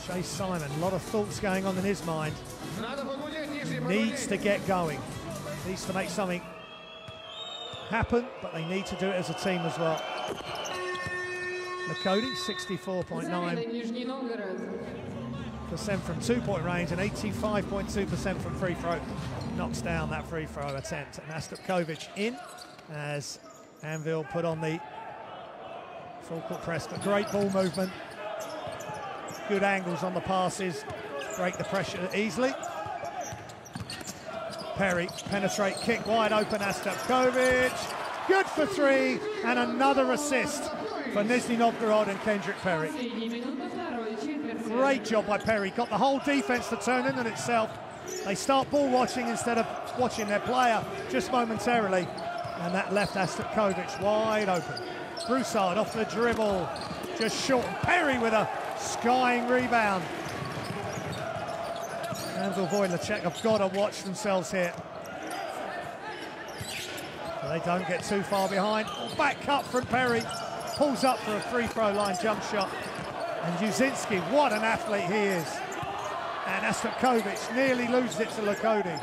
Chase Simon, a lot of thoughts going on in his mind. Needs to get going. Needs to make something happen, but they need to do it as a team as well. Lakody, 64.9% from two-point range and 85.2% from free throw. Knocks down that free throw attempt. And Astapkovic in as Anwil put on the full court press, but great ball movement. Good angles on the passes, break the pressure easily. Perry, penetrate, kick wide open, Astapkovic. Good for three, and another assist for Nizhny Novgorod and Kendrick Perry. Great job by Perry, got the whole defense to turn in on itself. They start ball watching instead of watching their player just momentarily, and that left Astapkovic wide open. Broussard off the dribble, just short. Perry with a skying rebound. Anwil Wojciech have got to watch themselves here. So they don't get too far behind. Back cut from Perry. Pulls up for a free throw line jump shot. And Zizinski, what an athlete he is. And Astapkovic nearly loses it to Lakody.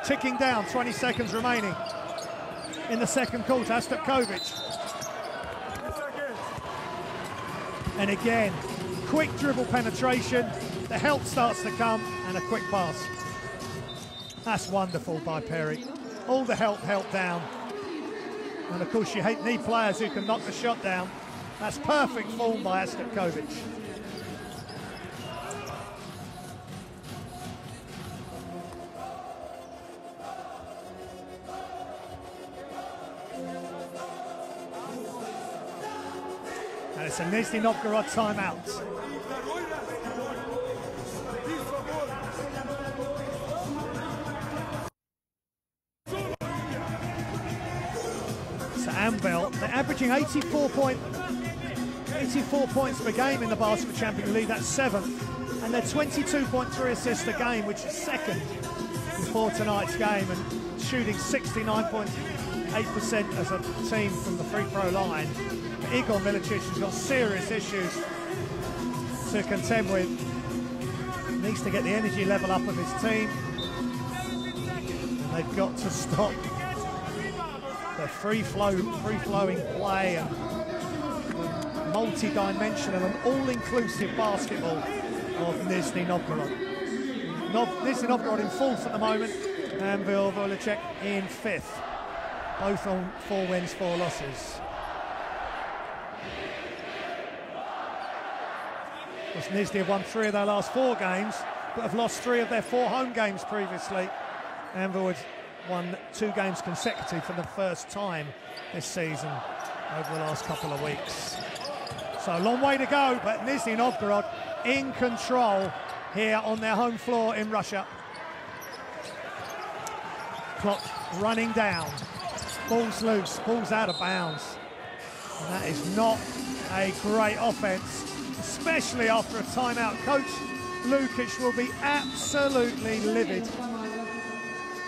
Ticking down, 20 seconds remaining in the second quarter. Astapkovic. And again, quick dribble penetration, the help starts to come, and a quick pass. That's wonderful by Perry. All the help down. And of course you need players who can knock the shot down. That's perfect form by Astapkovic. And it's a Nizhny Novgorod timeout. So Anwil, they're averaging 84 points per game in the Basketball Champions League, that's 7th. And they're 22.3 assists a game, which is 2nd before tonight's game, and shooting 69.8% as a team from the free throw line. Igor Milicic has got serious issues to contend with. Needs to get the energy level up of his team. And they've got to stop the free-flowing play and multi-dimensional and all-inclusive basketball of Nizhny Novgorod. Nizhny Novgorod in 4th at the moment, and Anwil Wojciech in 5th. Both on 4 wins, 4 losses. Nizhny have won 3 of their last 4 games, but have lost 3 of their 4 home games previously. Anwil had won 2 games consecutive for the first time this season over the last couple of weeks. So a long way to go, but Nizhny Novgorod in control here on their home floor in Russia. Clock running down. Ball's loose, ball's out of bounds. And that is not a great offense, especially after a timeout. Coach Lukic will be absolutely livid.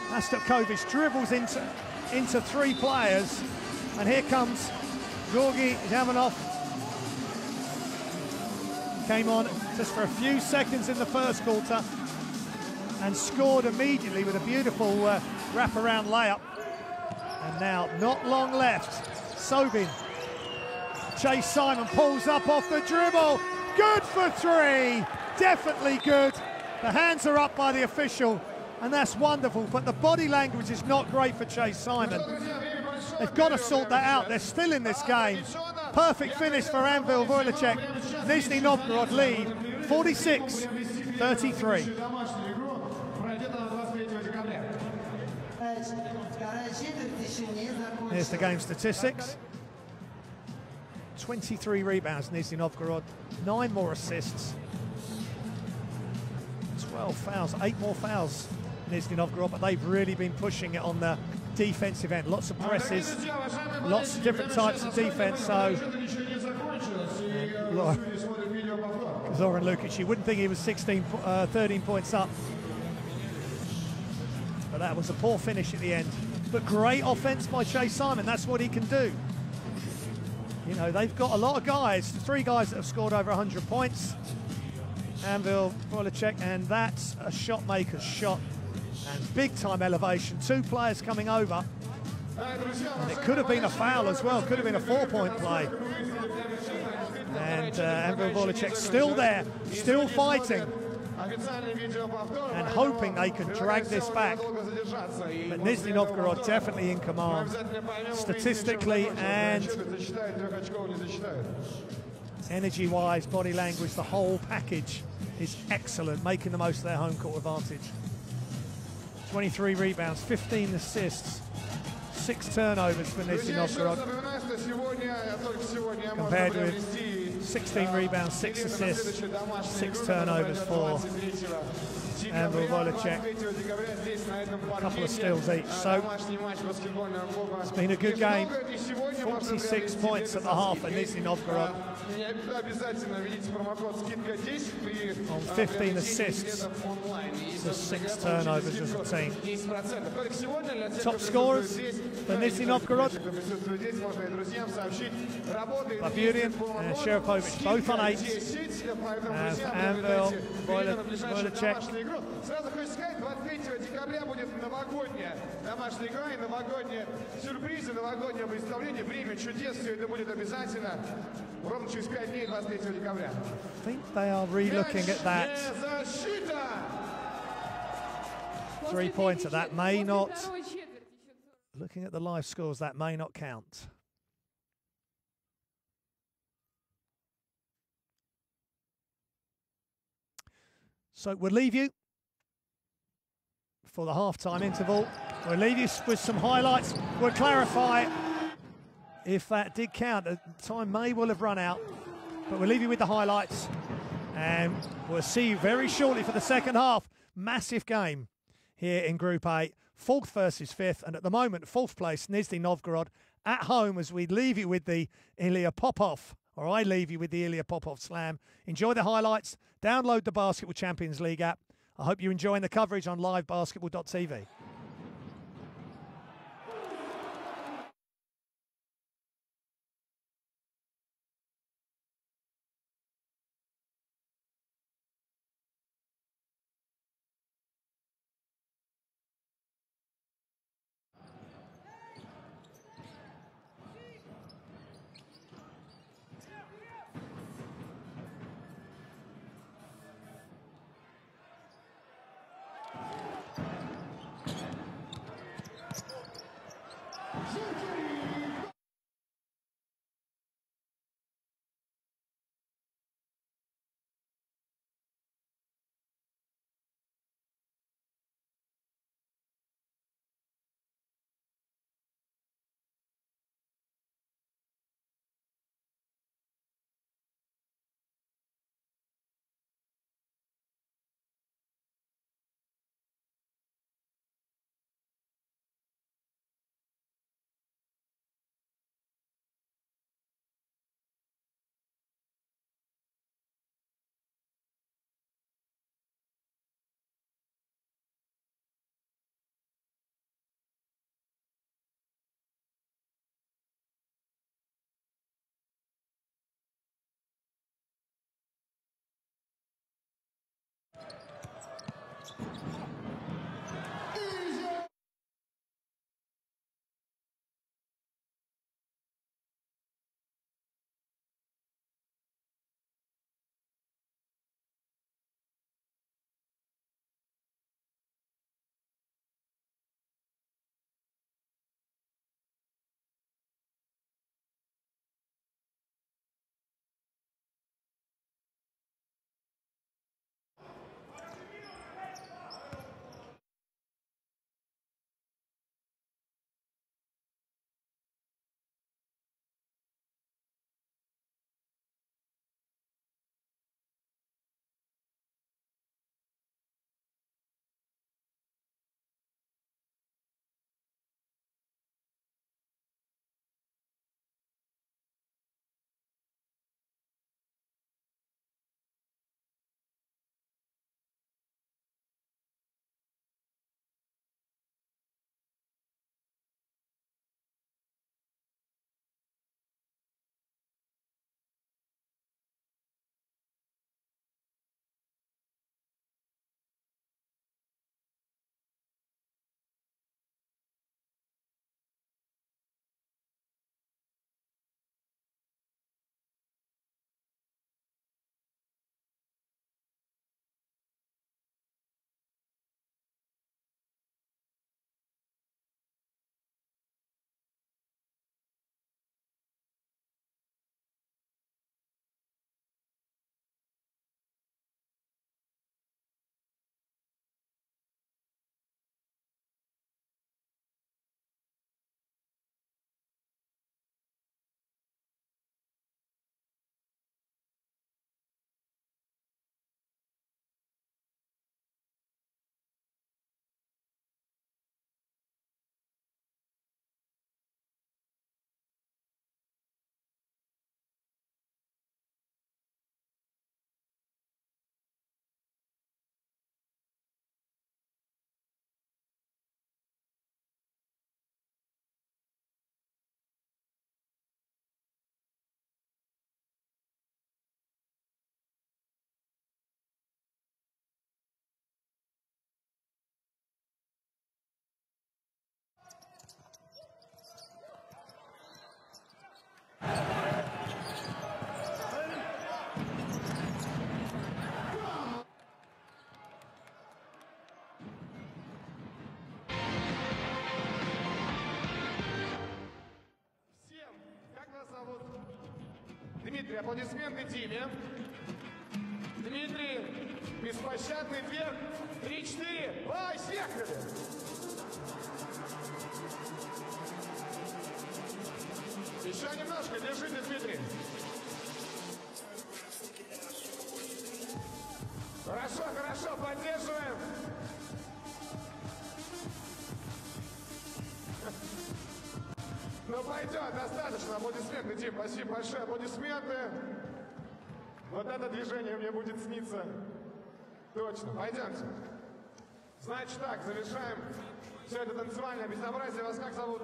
Astapkovic dribbles into three players, and here comes Georgi Zhamanov. Came on just for a few seconds in the first quarter and scored immediately with a beautiful wraparound layup. And now not long left. Sobin. Chase Simon pulls up off the dribble. Good for three. Definitely good. The hands are up by the official, and that's wonderful, but the body language is not great for Chase Simon. They've got to sort that out. They're still in this game. Perfect finish for Anwil Wojciech. Nizhny Novgorod lead 46-33. Here's the game statistics. 23 rebounds, Nizhny Novgorod, 9 more assists, 12 fouls, 8 more fouls, Nizhny Novgorod, but they've really been pushing it on the defensive end. Lots of presses, lots of different types of defense. So Zoran Lukic, you wouldn't think he was 13 points up, but that was a poor finish at the end. But great offense by Chase Simon. That's what he can do. You know, they've got a lot of guys, 3 guys that have scored over 100 points. Anwil Wojciech, and that's a shot maker's shot. And big time elevation, 2 players coming over. And it could have been a foul as well, could have been a 4-point play. And Anwil Wojciech still there, still fighting. And hoping they can drag this back. But Nizhny Novgorod definitely in command, statistically and energy-wise, body language, the whole package is excellent, making the most of their home court advantage. 23 rebounds, 15 assists, 6 turnovers for Nizhny Novgorod, compared with 16 rebounds, 6 assists, 6 turnovers for Anwil Wojciech, a couple of steals each. So it's been a good game. 46 points at the half for Nizhny Novgorod on 15 assists to 6 turnovers as a team. Top scorers for Nizhny Novgorod, Baburian and Sharapovic, both on 8. And for Anwil Wojciech, Сразу хочу сказать, 23 декабря будет новогодняя домашняя игра и новогодние сюрпризы, новогоднее представление, время чудес, все это будет обязательно ровно через 5 дней, 23 декабря. I think they are re-looking at that 3-pointer. That may not, looking at the live scores, that may not count. So we'll leave you for the half-time interval. We'll leave you with some highlights. We'll clarify if that did count. The time may well have run out, but we'll leave you with the highlights. And we'll see you very shortly for the second half. Massive game here in Group A. 4th versus 5th. And at the moment, 4th place, Nizhny Novgorod at home, as we leave you with the Ilya Popov, or I leave you with the Ilya Popov slam. Enjoy the highlights. Download the Basketball Champions League app. I hope you're enjoying the coverage on livebasketball.tv. Аплодисменты Диме. Дмитрий, беспощадный вверх. 3-4. Поехали! Еще немножко, держите, Дмитрий. Хорошо, хорошо, поддерживаем. Ну пойдет, достаточно. Аплодисменты, Дим, спасибо большое. Аплодисменты. Вот это движение мне будет сниться. Точно, пойдемте. Значит так, завершаем все это танцевальное безобразие. Вас как зовут?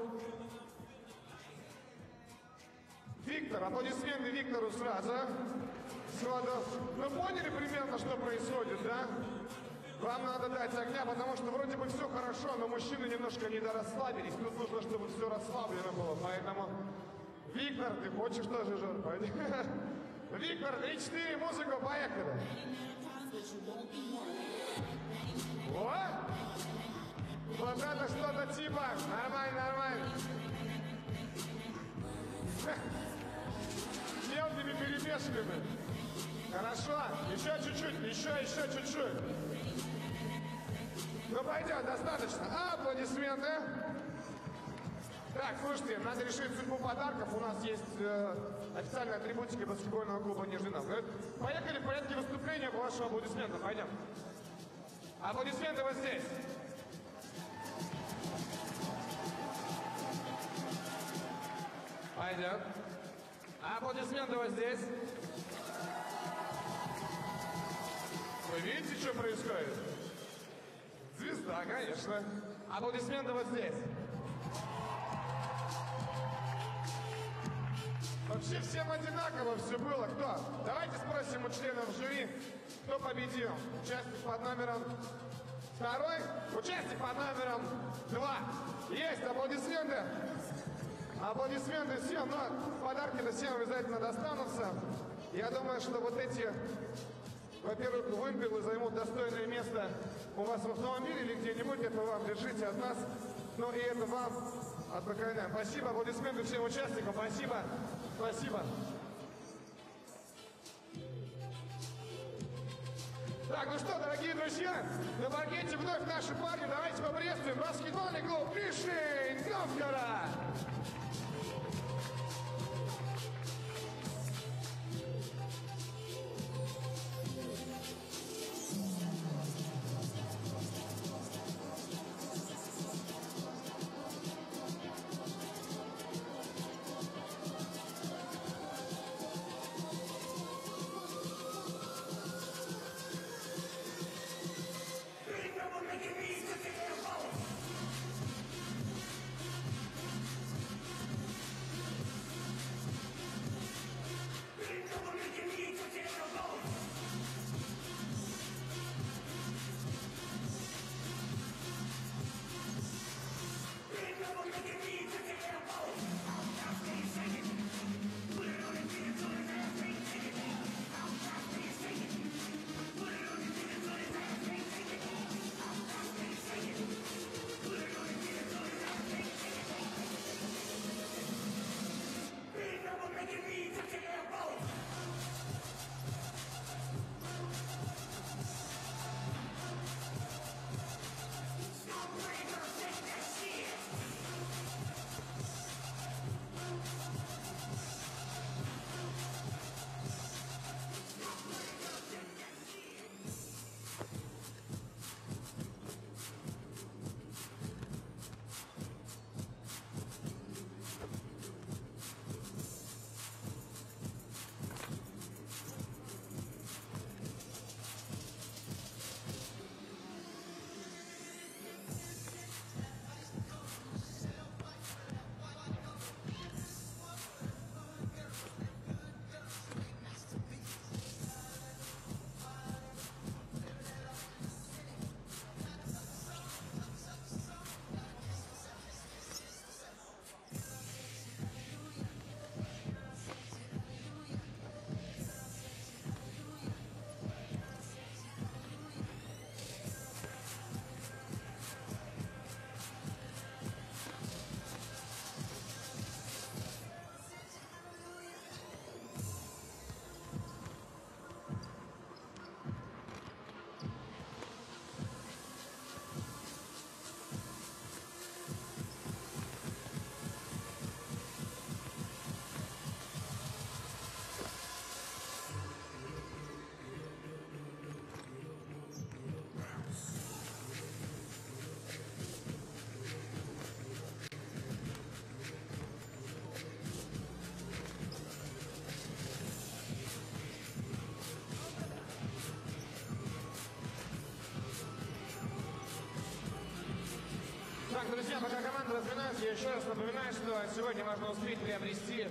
Виктор, аплодисменты Виктору сразу. Ну поняли примерно, что происходит, да? Вам надо дать огня, потому что вроде бы все хорошо, но мужчины немножко недорасслабились. Тут нужно, чтобы все расслаблено было, поэтому... Виктор, ты хочешь тоже жар? Виктор, 3-4, музыку, поехали. Вот. Вот это что-то типа. Нормально, нормально. Мелкими перемешками. Хорошо. Еще чуть-чуть, еще чуть-чуть. Ну пойдет, достаточно. Аплодисменты. Так, слушайте, надо решить судьбу подарков. У нас есть официальная атрибутика баскетбольного клуба Нижний Новгород. Поехали в порядке выступления по вашим аплодисментам. Пойдем. Аплодисменты вот здесь. Пойдем. Аплодисменты вот здесь. Вы видите, что происходит? Звезда, конечно. Аплодисменты вот здесь. Вообще всем одинаково все было. Кто? Давайте спросим у членов жюри, кто победил. Участник под номером 2, участник под номером 2. Есть аплодисменты. Аплодисменты всем, но подарки-то всем обязательно достанутся. Я думаю, что вот эти, во-первых, вымпелы займут достойное место у вас в автомобиле или где-нибудь. Это вам, держите от нас. Ну и это вам от БКН. Спасибо, аплодисменты всем участникам. Спасибо. Спасибо. Так, ну что, дорогие друзья, на паркете вновь наши парни. Давайте поприветствуем баскетбольный клуб Низhny Novgorod. Друзья, пока команда разминается, я еще раз напоминаю, что сегодня можно успеть приобрести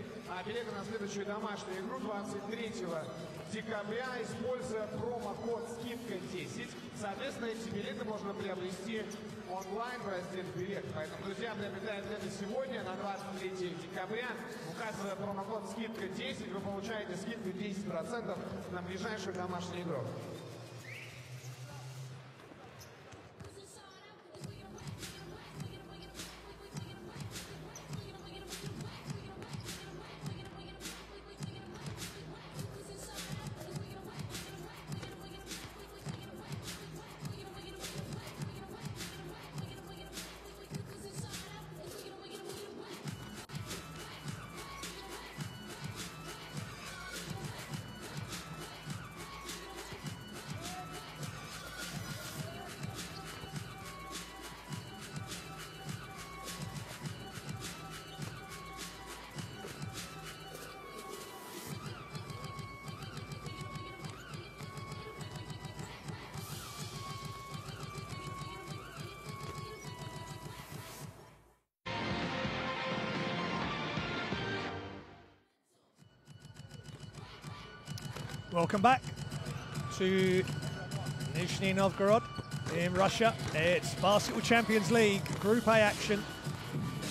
билеты на следующую домашнюю игру 23 декабря, используя промокод «Скидка 10». Соответственно, эти билеты можно приобрести онлайн в разделе «Билет». Поэтому, друзья, приобретая билеты сегодня на 23 декабря, указывая промокод «Скидка 10», вы получаете скидку 10% на ближайшую домашнюю игру. Welcome back to Nizhny Novgorod in Russia. It's Basketball Champions League Group A action.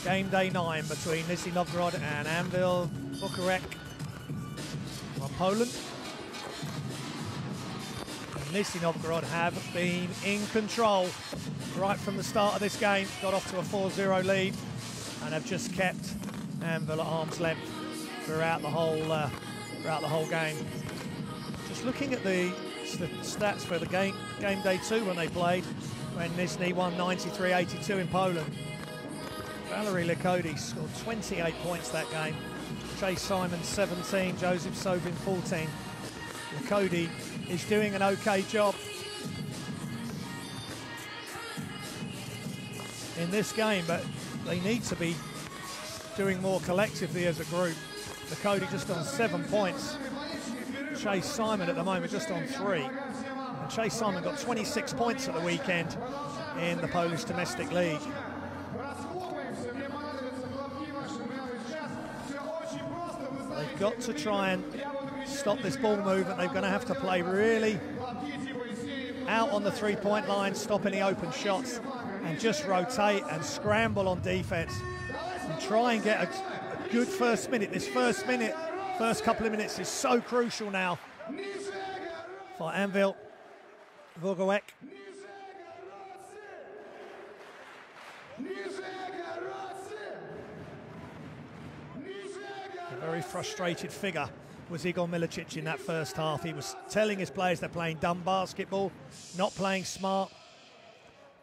Game day 9 between Nizhny Novgorod and Anwil Bucharest from Poland. And Nizhny Novgorod have been in control right from the start of this game. Got off to a 4-0 lead and have just kept Anwil at arm's length throughout the whole game. Just looking at the stats for the game day 2 when they played, when Nizhny won 93-82 in Poland. Valery Likody scored 28 points that game. Chase Simon 17, Joseph Sobin 14. Likody is doing an okay job in this game, but they need to be doing more collectively as a group. Likody just on 7 points. Chase Simon at the moment just on 3. And Chase Simon got 26 points at the weekend in the Polish domestic league. They've got to try and stop this ball movement. They're going to have to play really out on the three-point line, stop any open shots, and just rotate and scramble on defense and try and get a good first minute. This first couple of minutes is so crucial now for Anwil Bucharest. A very frustrated figure was Igor Milicic in that first half. He was telling his players they're playing dumb basketball, not playing smart,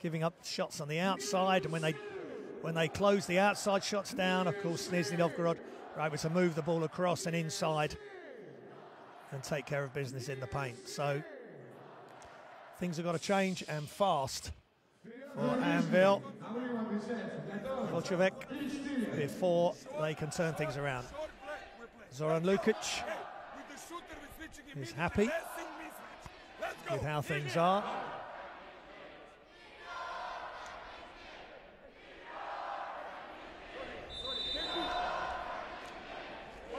giving up shots on the outside, and when they closed the outside shots down, of course Nizhny Novgorod were able to move the ball across and inside and take care of business in the paint. So things have got to change, and fast, for Anwil Bucharest before they can turn things around. Zoran Lukic is happy with how things are.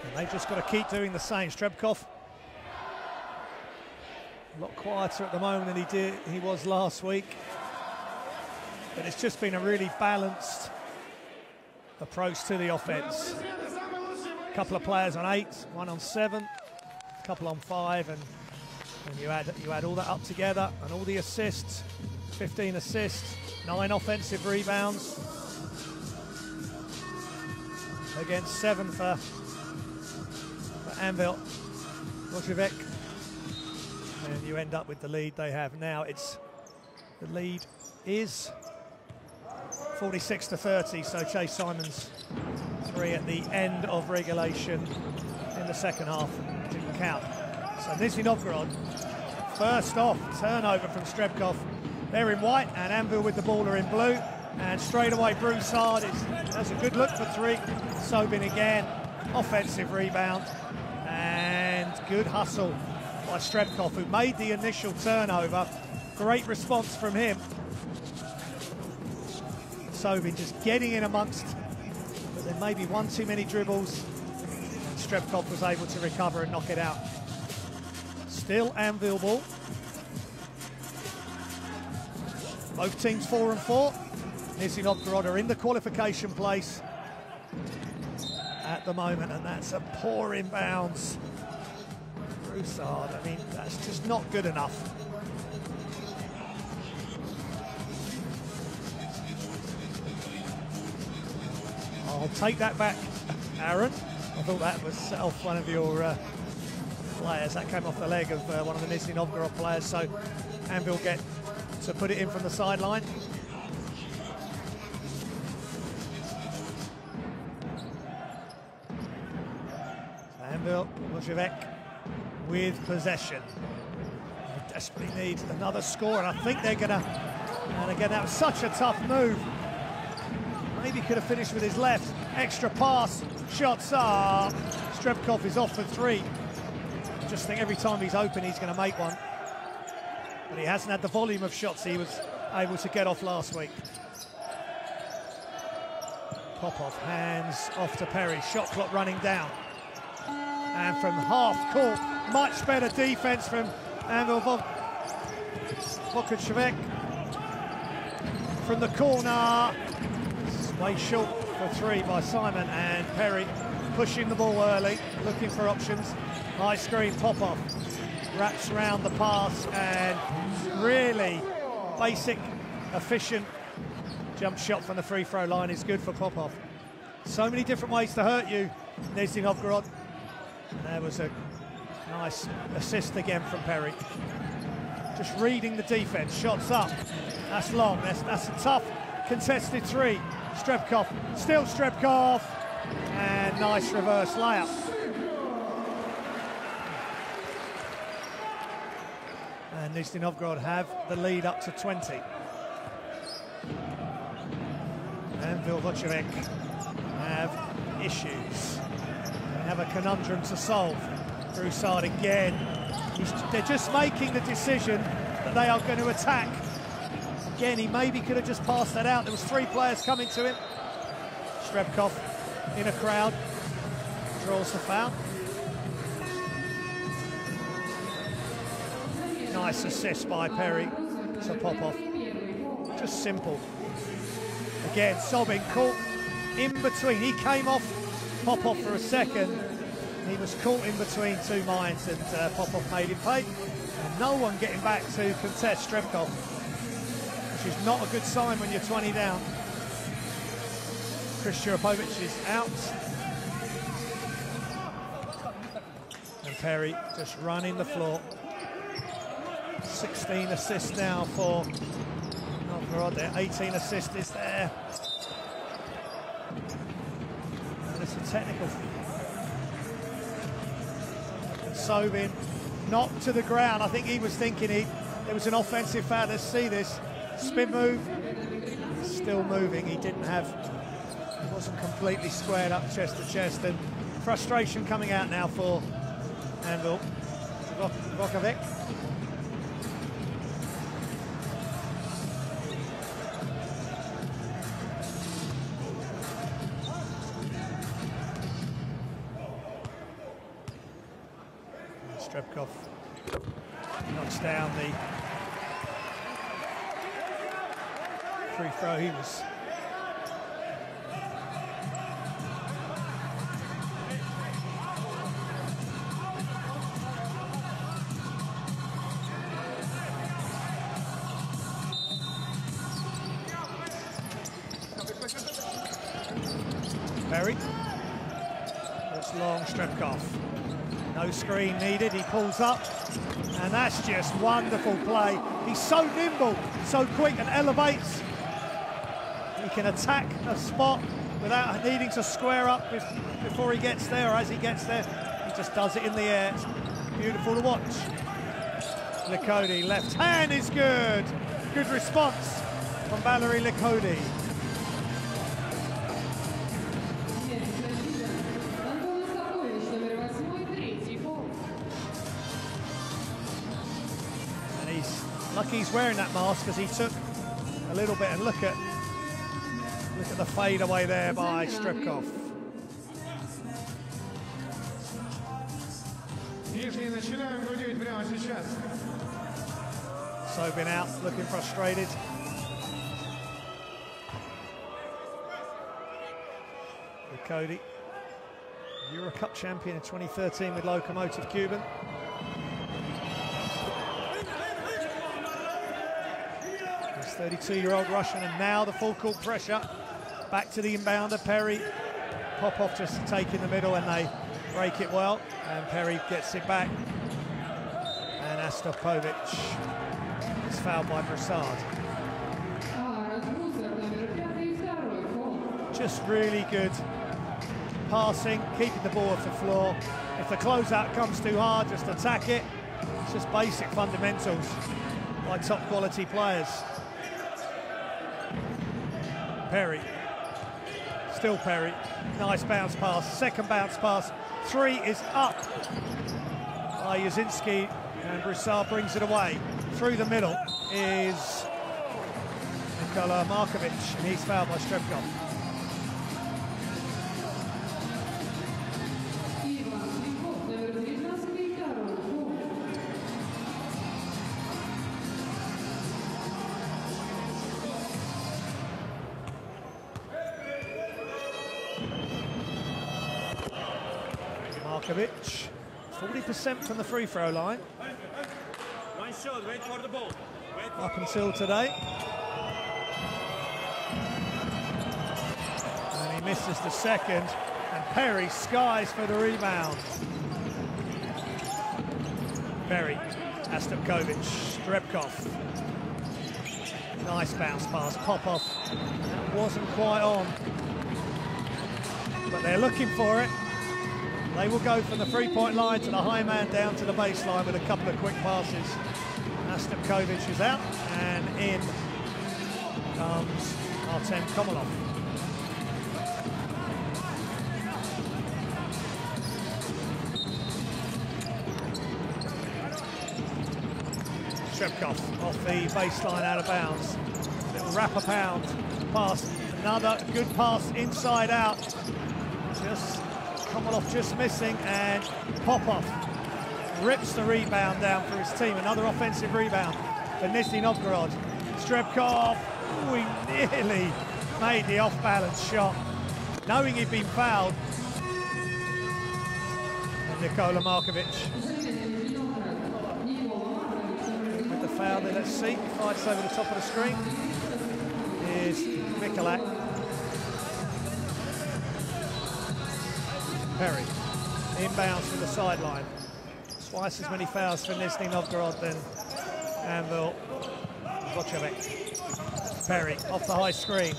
And they've just got to keep doing the same. Strebkov, a lot quieter at the moment than he was last week. But it's just been a really balanced approach to the offense. A couple of players on 8, one on 7, a couple on 5, and you add all that up together, and all the assists, 15 assists, 9 offensive rebounds against 7 for Anwil Bucharest, and you end up with the lead they have now. The lead is 46-30, so Chase Simon's 3 at the end of regulation in the second half didn't count. So Nizhny Novgorod, first off, turnover from Strebkov. They're in white, and Anwil with the ball are in blue. And straight away, Broussard has a good look for 3. Sobin again, offensive rebound. And good hustle by Strebkov, who made the initial turnover. Great response from him. Sobin just getting in amongst, but then maybe one too many dribbles. Strebkov was able to recover and knock it out. Still Anwil ball. Both teams 4 and 4. Nizhny Novgorod are in the qualification place at the moment, and that's a poor inbounds. Broussard, I mean, that's just not good enough. I'll take that back, Aaron. I thought that was off one of your players. That came off the leg of one of the Nizhny Novgorod players, so Anwil get to put it in from the sideline. Anwil, Mojavec with possession. They desperately need another score, and I think they're gonna, and again, that was such a tough move. Maybe could have finished with his left. Extra pass, shots up. Strebkov is off for 3. I just think every time he's open, he's gonna make one. But he hasn't had the volume of shots he was able to get off last week. Popov, hands off to Perry. Shot clock running down. And from half court, much better defense from Anwil Vokachevek. From the corner, way short for 3 by Simon, and Perry pushing the ball early, looking for options. High screen, Popov wraps around the pass, and really basic, efficient jump shot from the free throw line is good for Popov. So many different ways to hurt you, Nizhny Novgorod. And there was a nice assist again from Perry. Just reading the defense, shots up. That's long, that's a tough contested 3. Strebkov, still Strebkov, and nice reverse layup. And Nizhny Novgorod have the lead up to 20. And Vilvocevic have issues. They have a conundrum to solve. Broussard again. They're just making the decision that they are going to attack. Again, he maybe could have just passed that out. There was 3 players coming to him. Strebkov in a crowd, draws the foul. Nice assist by Perry to Popov. Just simple. Again, Sobin caught in between. He came off Popov for a second. He was caught in between 2 minds, and Popov made him pay. And no one getting back to contest Strebkov, which is not a good sign when you're 20 down. Chris Jurapovic is out. And Perry just running the floor. 16 assists now for Novgorod. Their 18 assists is there. And it's a technical. Sobin knocked to the ground. I think he was thinking there was an offensive foul. Let's see this. Spin move. Still moving. He wasn't completely squared up chest to chest, and frustration coming out now for Anwil. Vokovic. Strebkov knocks down the free throw. He was Perry. That's long, Strebkov. No screen needed, he pulls up, and that's just wonderful play. He's so nimble, so quick, and elevates. He can attack a spot without needing to square up before he gets there, or as he gets there. He just does it in the air. It's beautiful to watch. Likodi, left hand is good. Good response from Valery Likodi. Lucky he's wearing that mask, because he took a little bit, and look at Look at the fadeaway there by Strepkov. Sobin out, looking frustrated. With Cody, Euro Cup champion in 2013 with Lokomotiv Cuban. This 32-year-old Russian, and now the full court pressure. Back to the inbounder, Perry. Popov just taking the middle, and they break it well, and Perry gets it back. And Astopovic is fouled by Broussard. Just really good passing, keeping the ball off the floor. If the closeout comes too hard, just attack it. It's just basic fundamentals by top quality players. Perry, still Perry, nice bounce pass, second bounce pass, three is up by Yazinski, and Broussard brings it away. Through the middle is Nikola Markovic, and he's fouled by Strepkov. Markovic, 40% from the free throw line. One shot, wait for the ball. Up until today. And he misses the second, and Perry skies for the rebound. Perry, Astopovic, Strepkov. Nice bounce pass, Popov. That wasn't quite on, but they're looking for it. They will go from the three-point line to the high man down to the baseline with a couple of quick passes. Astopovic is out, and in comes Artem Komolov. Strepkov off the baseline, out of bounds. Little wrap a pound pass, another good pass inside out. Just Komolov just missing, and Popov rips the rebound down for his team. Another offensive rebound for Nizhny Novgorod. Strepkov, he nearly made the off-balance shot, knowing he'd been fouled. And Nikola Markovic with the foul there. Let's see, fights over the top of the screen is Mikulak. Perry, inbounds from the sideline. Twice as many fouls for Nizhny Novgorod than Anwil. Vocevic. Perry off the high screen.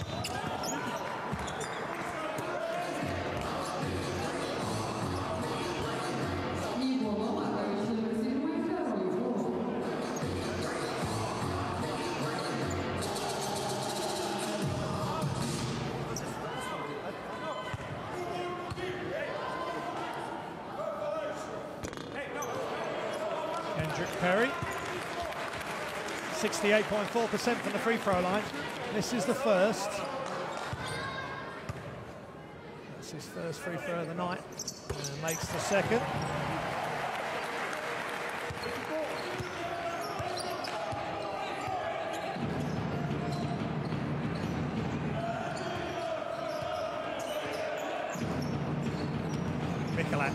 Perry, 68.4% from the free throw line. This is the first. That's his first free throw of the night, and makes the second. Mikulak.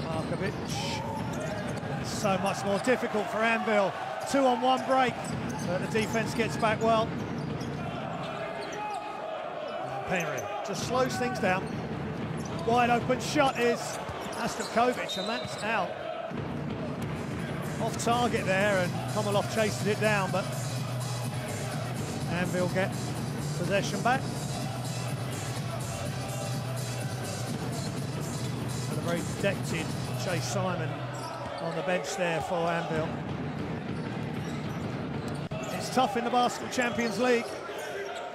Markovic. It's so much more difficult for Anwil. 2-on-1 break, but the defense gets back well. Penry just slows things down. Wide open shot is Astopovic, and that's out. Off target there, and Komolov chases it down, but Anwil get possession back. And a very dejected Chase Simon on the bench there for Anwil. It's tough in the Basketball Champions League.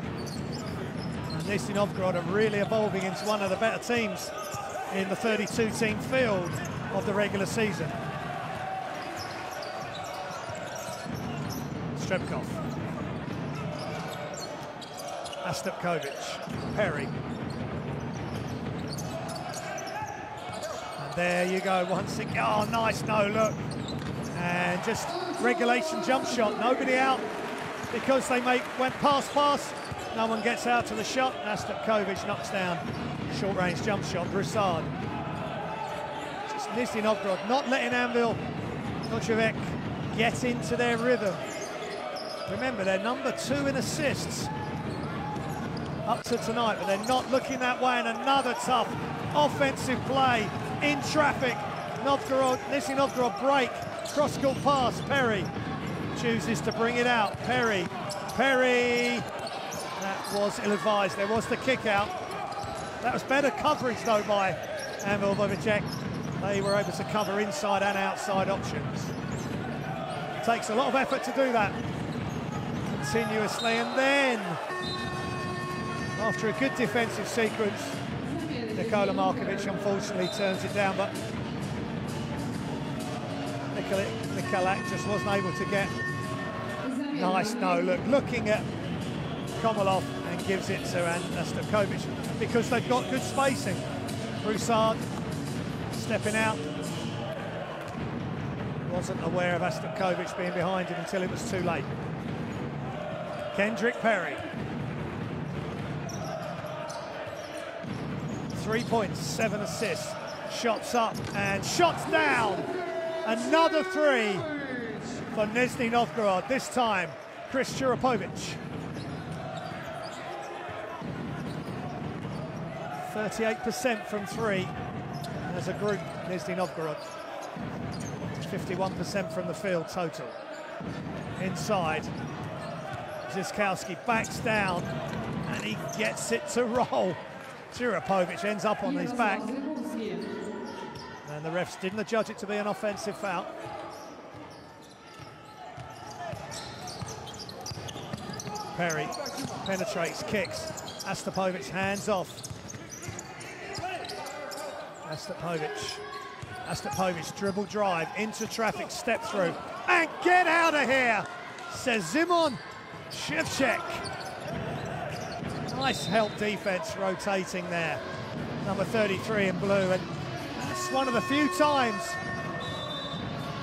And Nizhny Novgorod are really evolving into one of the better teams in the 32-team field of the regular season. Strepkov. Astapkovich, Perry. And there you go, once again. Oh, nice no look. And just regulation jump shot. Nobody out because they went pass. No one gets out to the shot. Astapkovich knocks down short range jump shot. Broussard. Just Nizhny Novgorod not letting Anwil, Novgorod get into their rhythm. Remember, they're number 2 in assists up to tonight, but they're not looking that way. And another tough offensive play in traffic. Nizhny Novgorod break, cross-court pass. Perry chooses to bring it out. Perry. That was ill-advised. There was the kick out. That was better coverage though by Anwil Novgorod. They were able to cover inside and outside options. It takes a lot of effort to do that continuously, and then after a good defensive sequence, Nikola Markovic unfortunately turns it down, but Nikolak just wasn't able to get nice no look. Looking at Komolov and gives it to Astapkovich because they've got good spacing. Broussard stepping out. Wasn't aware of Astapkovich being behind him until it was too late. Kendrick Perry. 3 points, 7 assists. Shots up and shots down. Another 3 for Nizhny Novgorod. This time, Chris Churapovich. 38% from 3 as a group, Nizhny Novgorod. 51% from the field total. Inside, Ziskowski backs down and he gets it to roll. Churapovich ends up on his back. And the refs didn't adjudge it to be an offensive foul. Perry penetrates, kicks. Astapkovich hands off. Astapkovich dribble drive into traffic, step through, and get out of here, says Zimon Shevchek. Nice help defense rotating there. Number 33 in blue, and that's one of the few times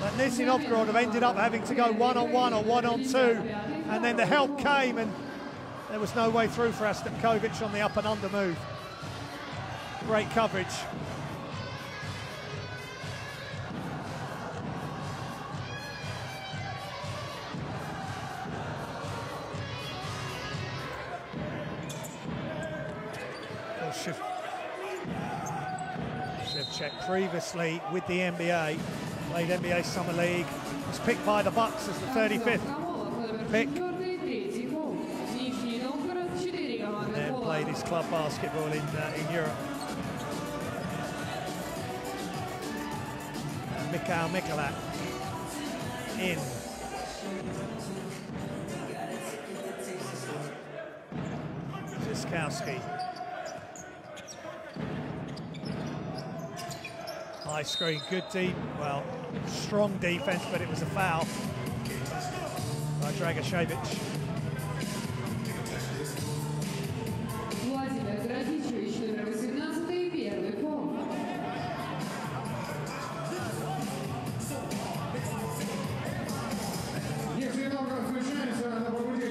that Nizhny Novgorod have ended up having to go 1-on-1 or 1-on-2, and then the help came and there was no way through for Astapkovich on the up and under move. Great coverage. Shevchek previously with the NBA, played NBA Summer League, was picked by the Bucks as the 35th pick, and then played his club basketball in Europe. Mikhail Mikolak in. Ziskowski. High screen, good deep, well, strong defense, but it was a foul by Dragashevich.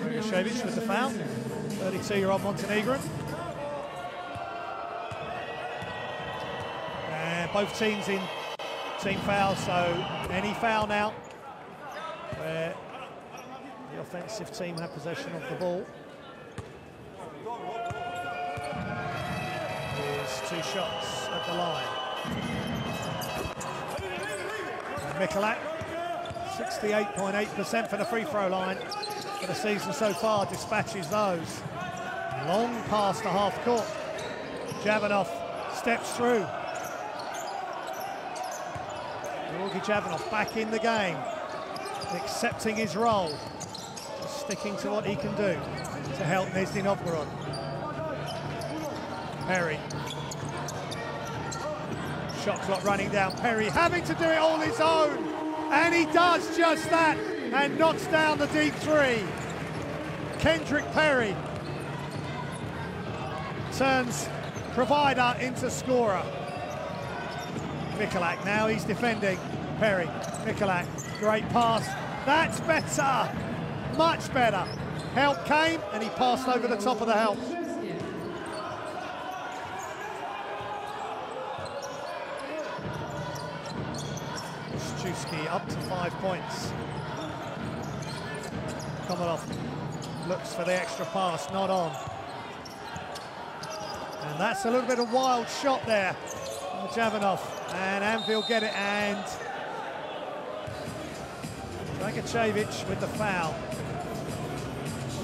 Dragashevich with the foul, 32-year-old Montenegrin. Both teams in team fouls, so any foul now where the offensive team have possession of the ball is 2 shots at the line. And Mikolak, 68.8% for the free throw line for the season so far, dispatches those. Long pass to half court. Javanov steps through. Georgi Javanov back in the game, accepting his role, just sticking to what he can do to help Nizhny Novgorod. Perry. Shot clock running down. Perry having to do it all his own, and he does just that and knocks down the deep 3. Kendrick Perry. turns provider into scorer. Mikulak now, he's defending. Perry, Mikulak, great pass. That's better, much better. Help came and he passed over the top of the help. Stuski up to 5 points. Komalov looks for the extra pass, not on. And that's a little bit of wild shot there. Javanov and Anwil get it, and Dragicevic with the foul.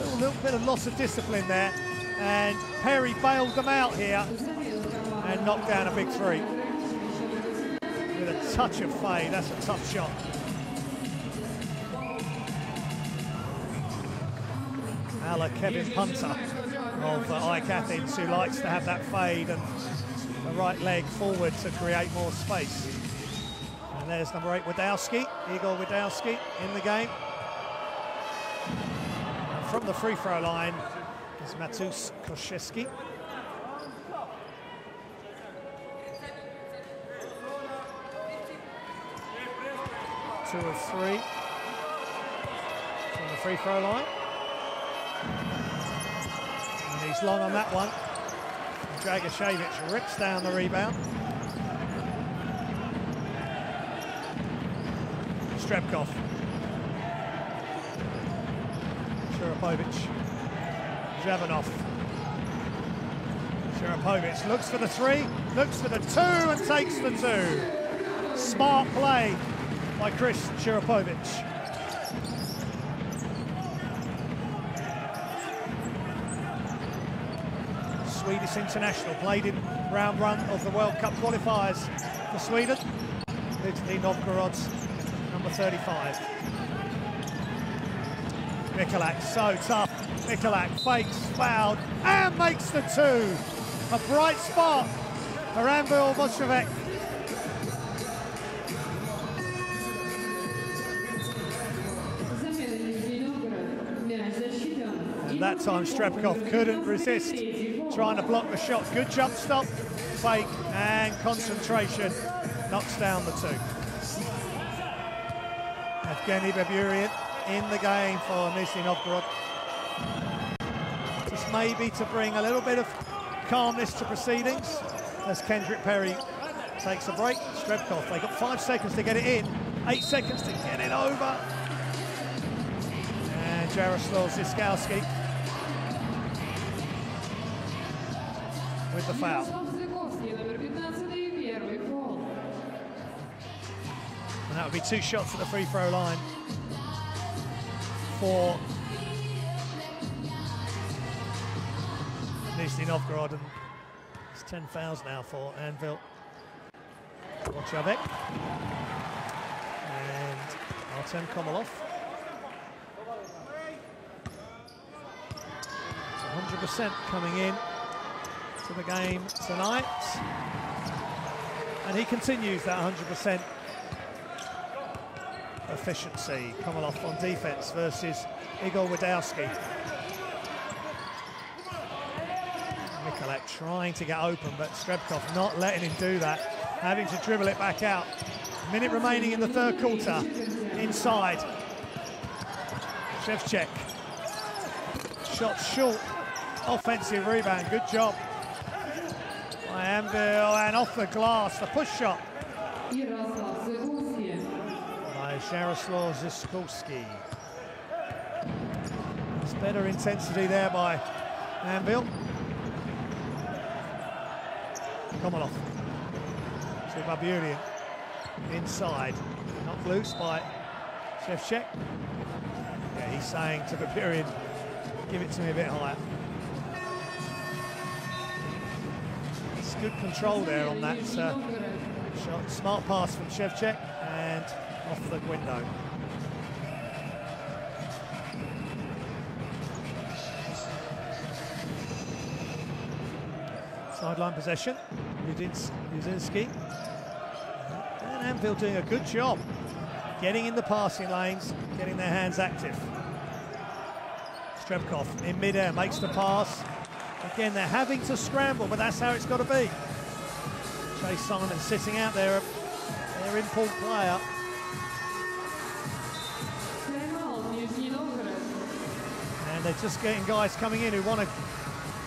A little bit of loss of discipline there, and Perry bailed them out here and knocked down a big three. With a touch of fade, that's a tough shot. A la Kevin Punter of IK Athens, who likes to have that fade and the right leg forward to create more space. And there's number 8, Wadowski, Igor Wadowski in the game. And from the free throw line is Matus Koszewski. Two of 3 from the free throw line. And he's long on that one. Dragicevic rips down the rebound. Strebkov. Sharapovic. Javanov. Sharapovic looks for the 3, looks for the 2 and takes the 2. Smart play by Chris Sharapovic. Swedish international, played in round 1 of the World Cup qualifiers for Sweden. Nizhny Novgorod, number 35. Mikulak, so tough. Mikulak fakes, fouled, and makes the 2. A bright spot for Anwil Moshevek. And that time Strebkov couldn't resist, trying to block the shot. Good jump stop, fake, and concentration. Knocks down the 2. Evgeny Baburian in the game for Nizhny Novgorod. Just maybe to bring a little bit of calmness to proceedings as Kendrick Perry takes a break. Strebkov, they got 5 seconds to get it in, 8 seconds to get it over. And Jaroslav Ziskowski with the foul. And that would be 2 shots at the free throw line for Nizhny Novgorod, and it's 10 fouls now for Anwil Moshevek and Artem Komalov. 100% coming in to the game tonight, and he continues that 100% efficiency. Komalov on defense versus Igor Wadowski. Mikulak trying to get open, but Strebkov not letting him do that, having to dribble it back out. Minute remaining in the 3rd quarter. Inside. Shevchuk. Shot short. Offensive rebound. Good job by Anwil, and off the glass, the push shot by Jaroslav Ziskowski. There's better intensity there by Anwil. Komalov to Baburian inside, knocked loose by Shevchuk. Yeah, he's saying to Baburian, give it to me a bit higher. It's good control there on that shot. Smart pass from Shevchuk and off the window. Sideline possession, Udzinski. And Anwil doing a good job getting in the passing lanes, getting their hands active. Strebkov in mid-air makes the pass, Again, they're having to scramble, but that's how it's got to be. Chase Simon sitting out there, their import player. And they're just getting guys coming in who want to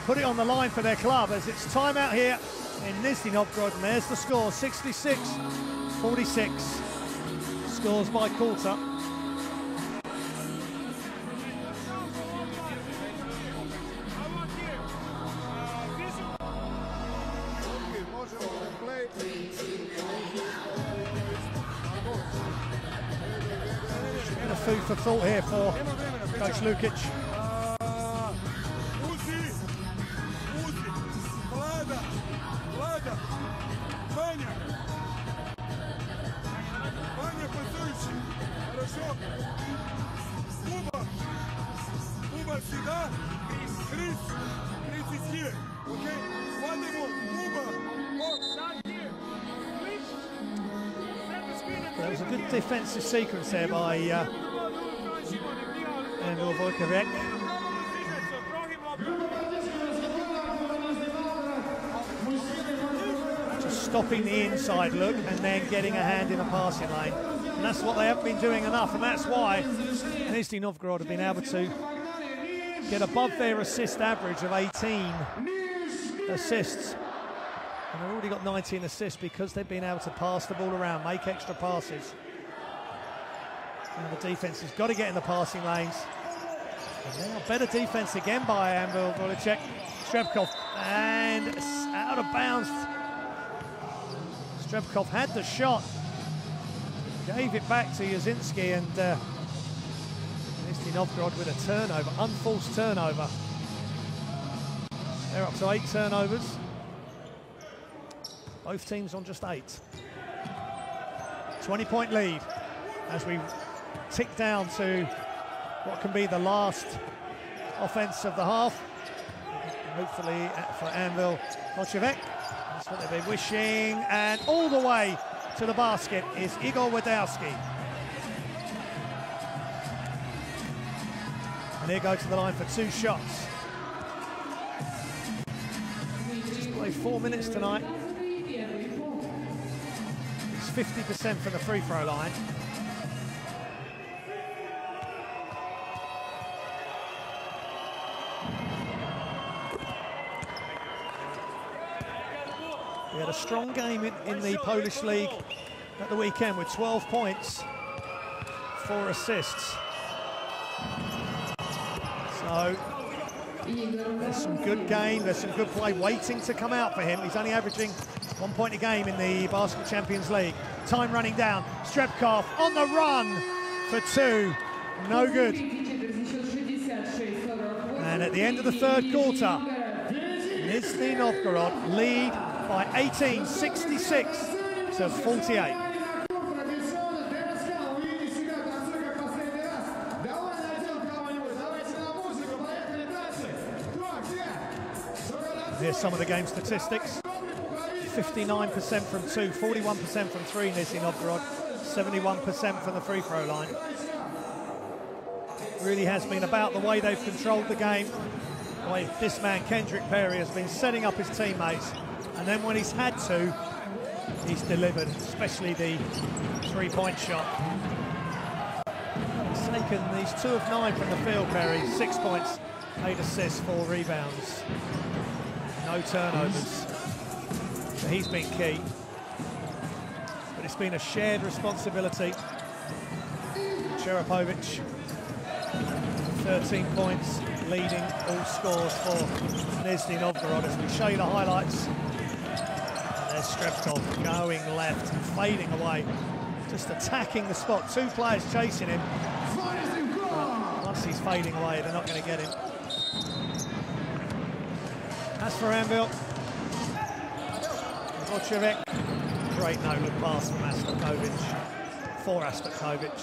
put it on the line for their club, as it's time out here in Nizhny Novgorod, and there's the score, 66-46. Scores by quarter. And a food for thought here for Coach Lukic. There was a good defensive sequence there by Anwil. Just stopping the inside look and then getting a hand in the passing lane. And that's what they haven't been doing enough, and that's why Nizhny Novgorod have been able to get above their assist average of 18 assists. And they've already got 19 assists because they've been able to pass the ball around, make extra passes. And the defense has got to get in the passing lanes. And now better defense again by Anwil, Volicek, Strebkov, and out of bounds. Strebkov had the shot, gave it back to Yazinski, and Nizhny Novgorod with a turnover, unforced turnover. They're up to 8 turnovers. Both teams on just 8. 20-point lead as we tick down to what can be the last offense of the half. Hopefully for Anwil Kochevek. That's what they've been wishing. And all the way to the basket is Igor Wadowski. And he'll go to the line for 2 shots. Just played 4 minutes tonight. 50% from the free throw line. We had a strong game in the Polish league at the weekend with 12 points, 4 assists. So there's some good game, there's some good play waiting to come out for him. He's only averaging 1 point a game in the Basketball Champions League. Time running down. Strebkov on the run for 2. No good. And at the end of the third quarter, Nizhny Novgorod lead by 18, 66 to 48. Here's some of the game statistics. 59% from 2, 41% from 3, Nizhny Novgorod, 71% from the free throw line. Really has been about the way they've controlled the game, the way this man, Kendrick Perry, has been setting up his teammates, and then when he's had to, he's delivered, especially the 3-point shot. He's taken these 2 of 9 from the field, Perry, 6 points, 8 assists, 4 rebounds. No turnovers. So he's been key. But it's been a shared responsibility. Cherapovic, 13 points, leading all scores for Nizhny Novgorod. As we show you the highlights. And there's Strebkov going left and fading away. Just attacking the spot. 2 players chasing him. But once he's fading away, they're not going to get him. As for Anwil, Kochevek, great no-look pass from Astokovic, for Astokovic.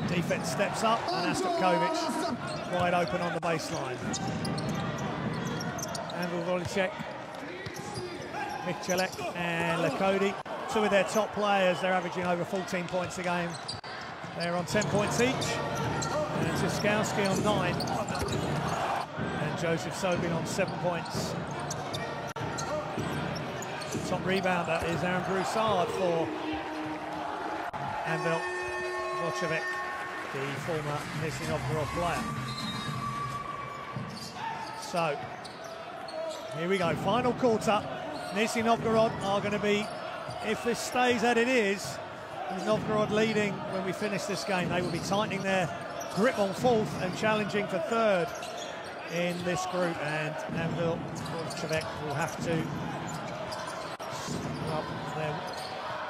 Defense steps up and Astokovic wide open on the baseline. Anwil Volicek, Michalek and Lakodi, 2 of their top players, they're averaging over 14 points a game. They're on 10 points each, and Ziskowski on 9. Joseph Sobin on 7 points. Top rebounder is Aaron Broussard for Anwil. Vorcevic, the former Nizhny Novgorod player. So, here we go, final quarter. Nizhny Novgorod are going to be, if this stays as it is, with Novgorod leading when we finish this game, they will be tightening their grip on fourth and challenging for third in this group. And Anwil, Vorcevic will have to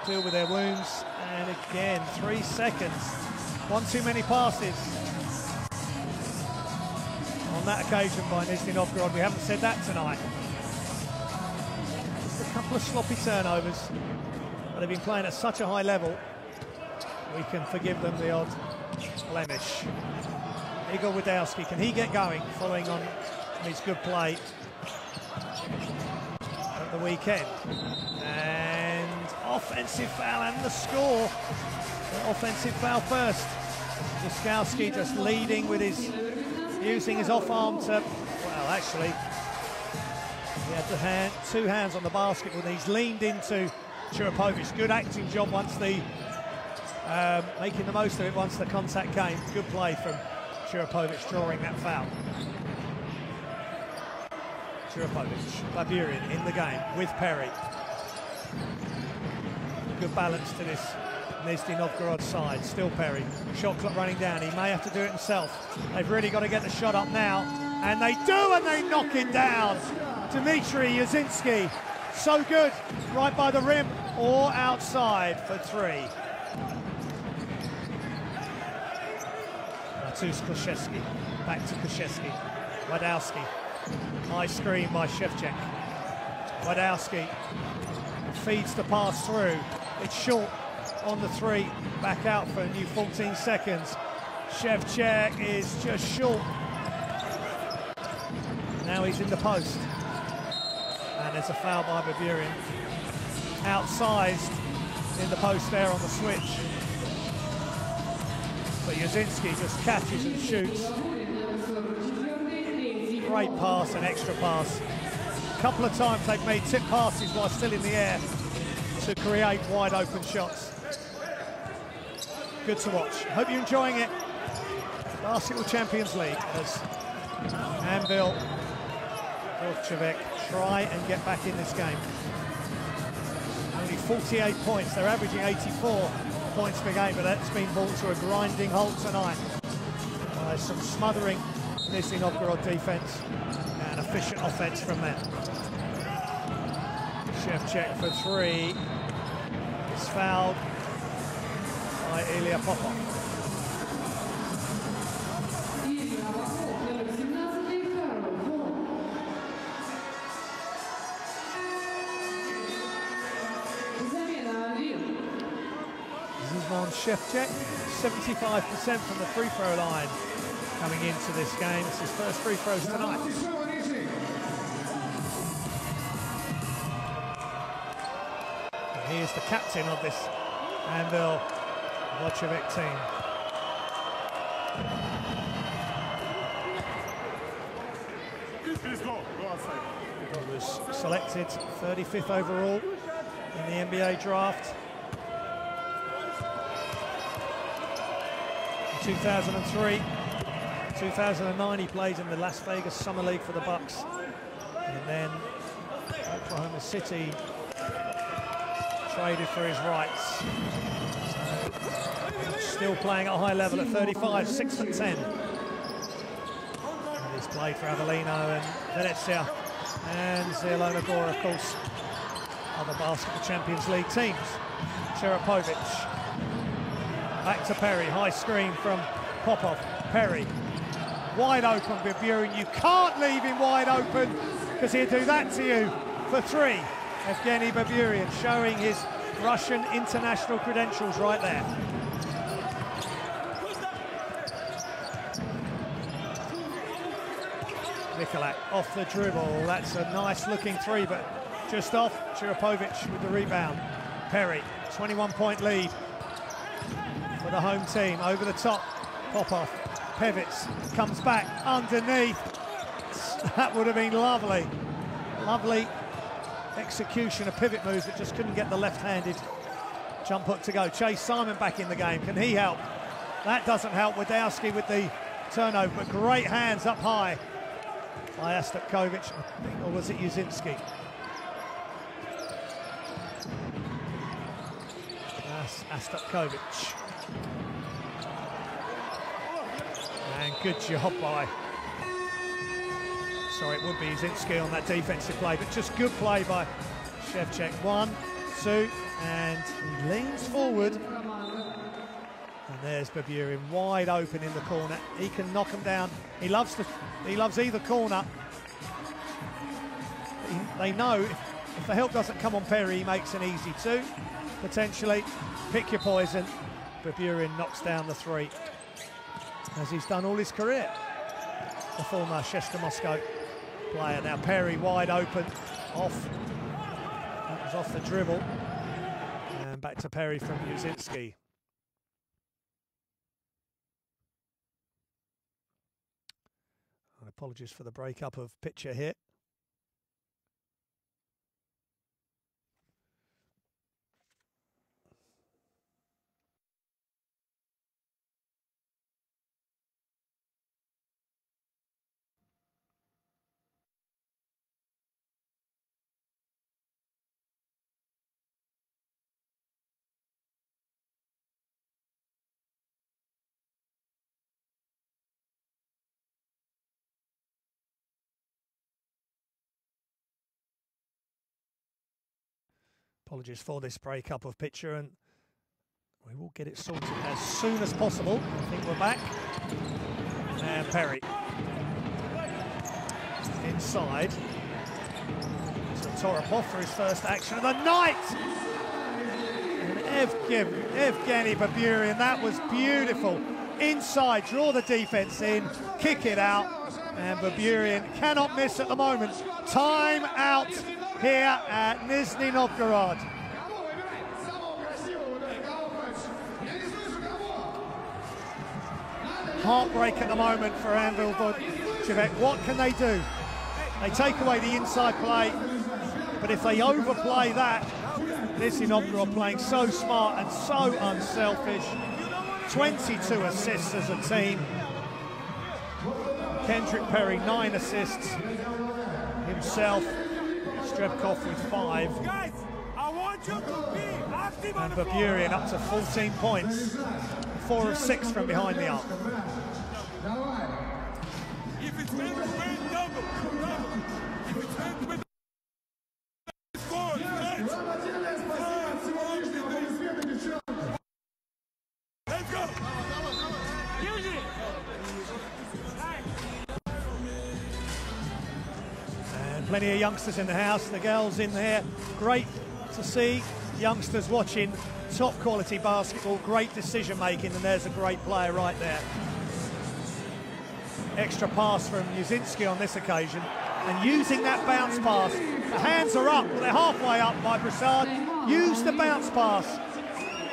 deal with their wounds. And again, 3 seconds. One too many passes on that occasion by Nizhny Novgorod. We haven't said that tonight. Just a couple of sloppy turnovers, but they've been playing at such a high level, we can forgive them the odd blemish. Igor Wadowski, can he get going following on his good play at the weekend? And offensive foul and the score. The offensive foul first. Jaskowski just leading with his, using his off arm to, well, actually, he had the two hands on the basketball and he's leaned into Chirapovic. Good acting job once the, making the most of it once the contact came. Good play from Chirapovic drawing that foul. Chirapovic, Baburian in the game with Perry. Good balance to this Nizhny Novgorod side. Still Perry. Shot clock running down. He may have to do it himself. They've really got to get the shot up now. And they do, and they knock it down. Dmitry Yazinski. So good. Right by the rim or outside for three. Matus Koszewski. Back to Koszewski. Wadowski. High screen by Shevchuk. Wadowski feeds the pass through. It's short on the three. Back out for a new 14 seconds. Shevchuk is just short. Now he's in the post. And there's a foul by Baburian. Outsized in the post there on the switch. But Yazinski just catches and shoots. Great pass, an extra pass. A couple of times they've made tip passes while still in the air to create wide open shots. Good to watch. Hope you're enjoying it. Basketball Champions League as Anwil, Vorcevic try and get back in this game. Only 48 points. They're averaging 84 points per game, but that's been brought to a grinding halt tonight by some smothering Nizhny Novgorod defense and efficient offense from them. Shevchuk for three is fouled by Ilya Popov. Zizman Shevchuk, 75% from the free throw line coming into this game. It's his first free throws tonight. And he is the captain of this Anwil Vorcevic team. He was selected 35th overall in the NBA draft. In 2003, 2009 he plays in the Las Vegas Summer League for the Bucks. And then Oklahoma City traded for his rights. Still playing at a high level at 35, 6'10". And he's played for Avellino and Venezia and Zielona Gora, of course, other Basketball Champions League teams. Chirapovic. Back to Perry, high screen from Popov. Perry, wide open, Baburian. You can't leave him wide open because he'll do that to you for three. Evgeny Baburian showing his Russian international credentials right there. Nikolak off the dribble. That's a nice looking three, but just off. Chirapovic with the rebound. Perry, 21-point lead for the home team. Over the top, Popov. Pevitz comes back underneath. That would have been lovely. Lovely execution, a pivot move that just couldn't get the left-handed jump hook to go. Chase Simon back in the game. Can he help? That doesn't help Wadowski with the turnover, but great hands up high by Astapkovich, or was it Yuzinski? That's Astapkovich. And good job by... Sorry, it would be Yuzinski on that defensive play, but just good play by Shevchuk. 1, 2, and he leans forward. And there's Baburin wide open in the corner. He can knock him down. He loves either corner. They know if the help doesn't come on Perry, he makes an easy 2. Potentially, pick your poison. Baburin knocks down the 3, as he's done all his career. The former Chester Moscow player. Now Perry wide open, off. That was off the dribble. And back to Perry from Yuzinski. Apologies for the breakup of picture here. Apologies for this breakup of picture, and we will get it sorted as soon as possible. I think we're back. And Perry inside. So Toropov for his first action of the night. And Evgeny Baburin, that was beautiful. Inside, draw the defense in, kick it out, and Baburin cannot miss at the moment. Time out here at Nizhny Novgorod. Heartbreak at the moment for Anwil Vodchevek. What can they do? They take away the inside play, but if they overplay that, Nizhny Novgorod playing so smart and so unselfish. 22 assists as a team. Kendrick Perry 9 assists himself. Strebkov with 5. Guys, I want you to be active. And Baburin up to 14 points. 4 of 6 from behind the arc. If it's meant to win, double. If it's meant to win, score. Let's go. And plenty of youngsters in the house, the girls in there. Great to see youngsters watching top quality basketball, great decision making, and there's a great player right there. Extra pass from Yuzinski on this occasion, and using that bounce pass. The hands are up, well, they're halfway up by Broussard. Use the bounce pass.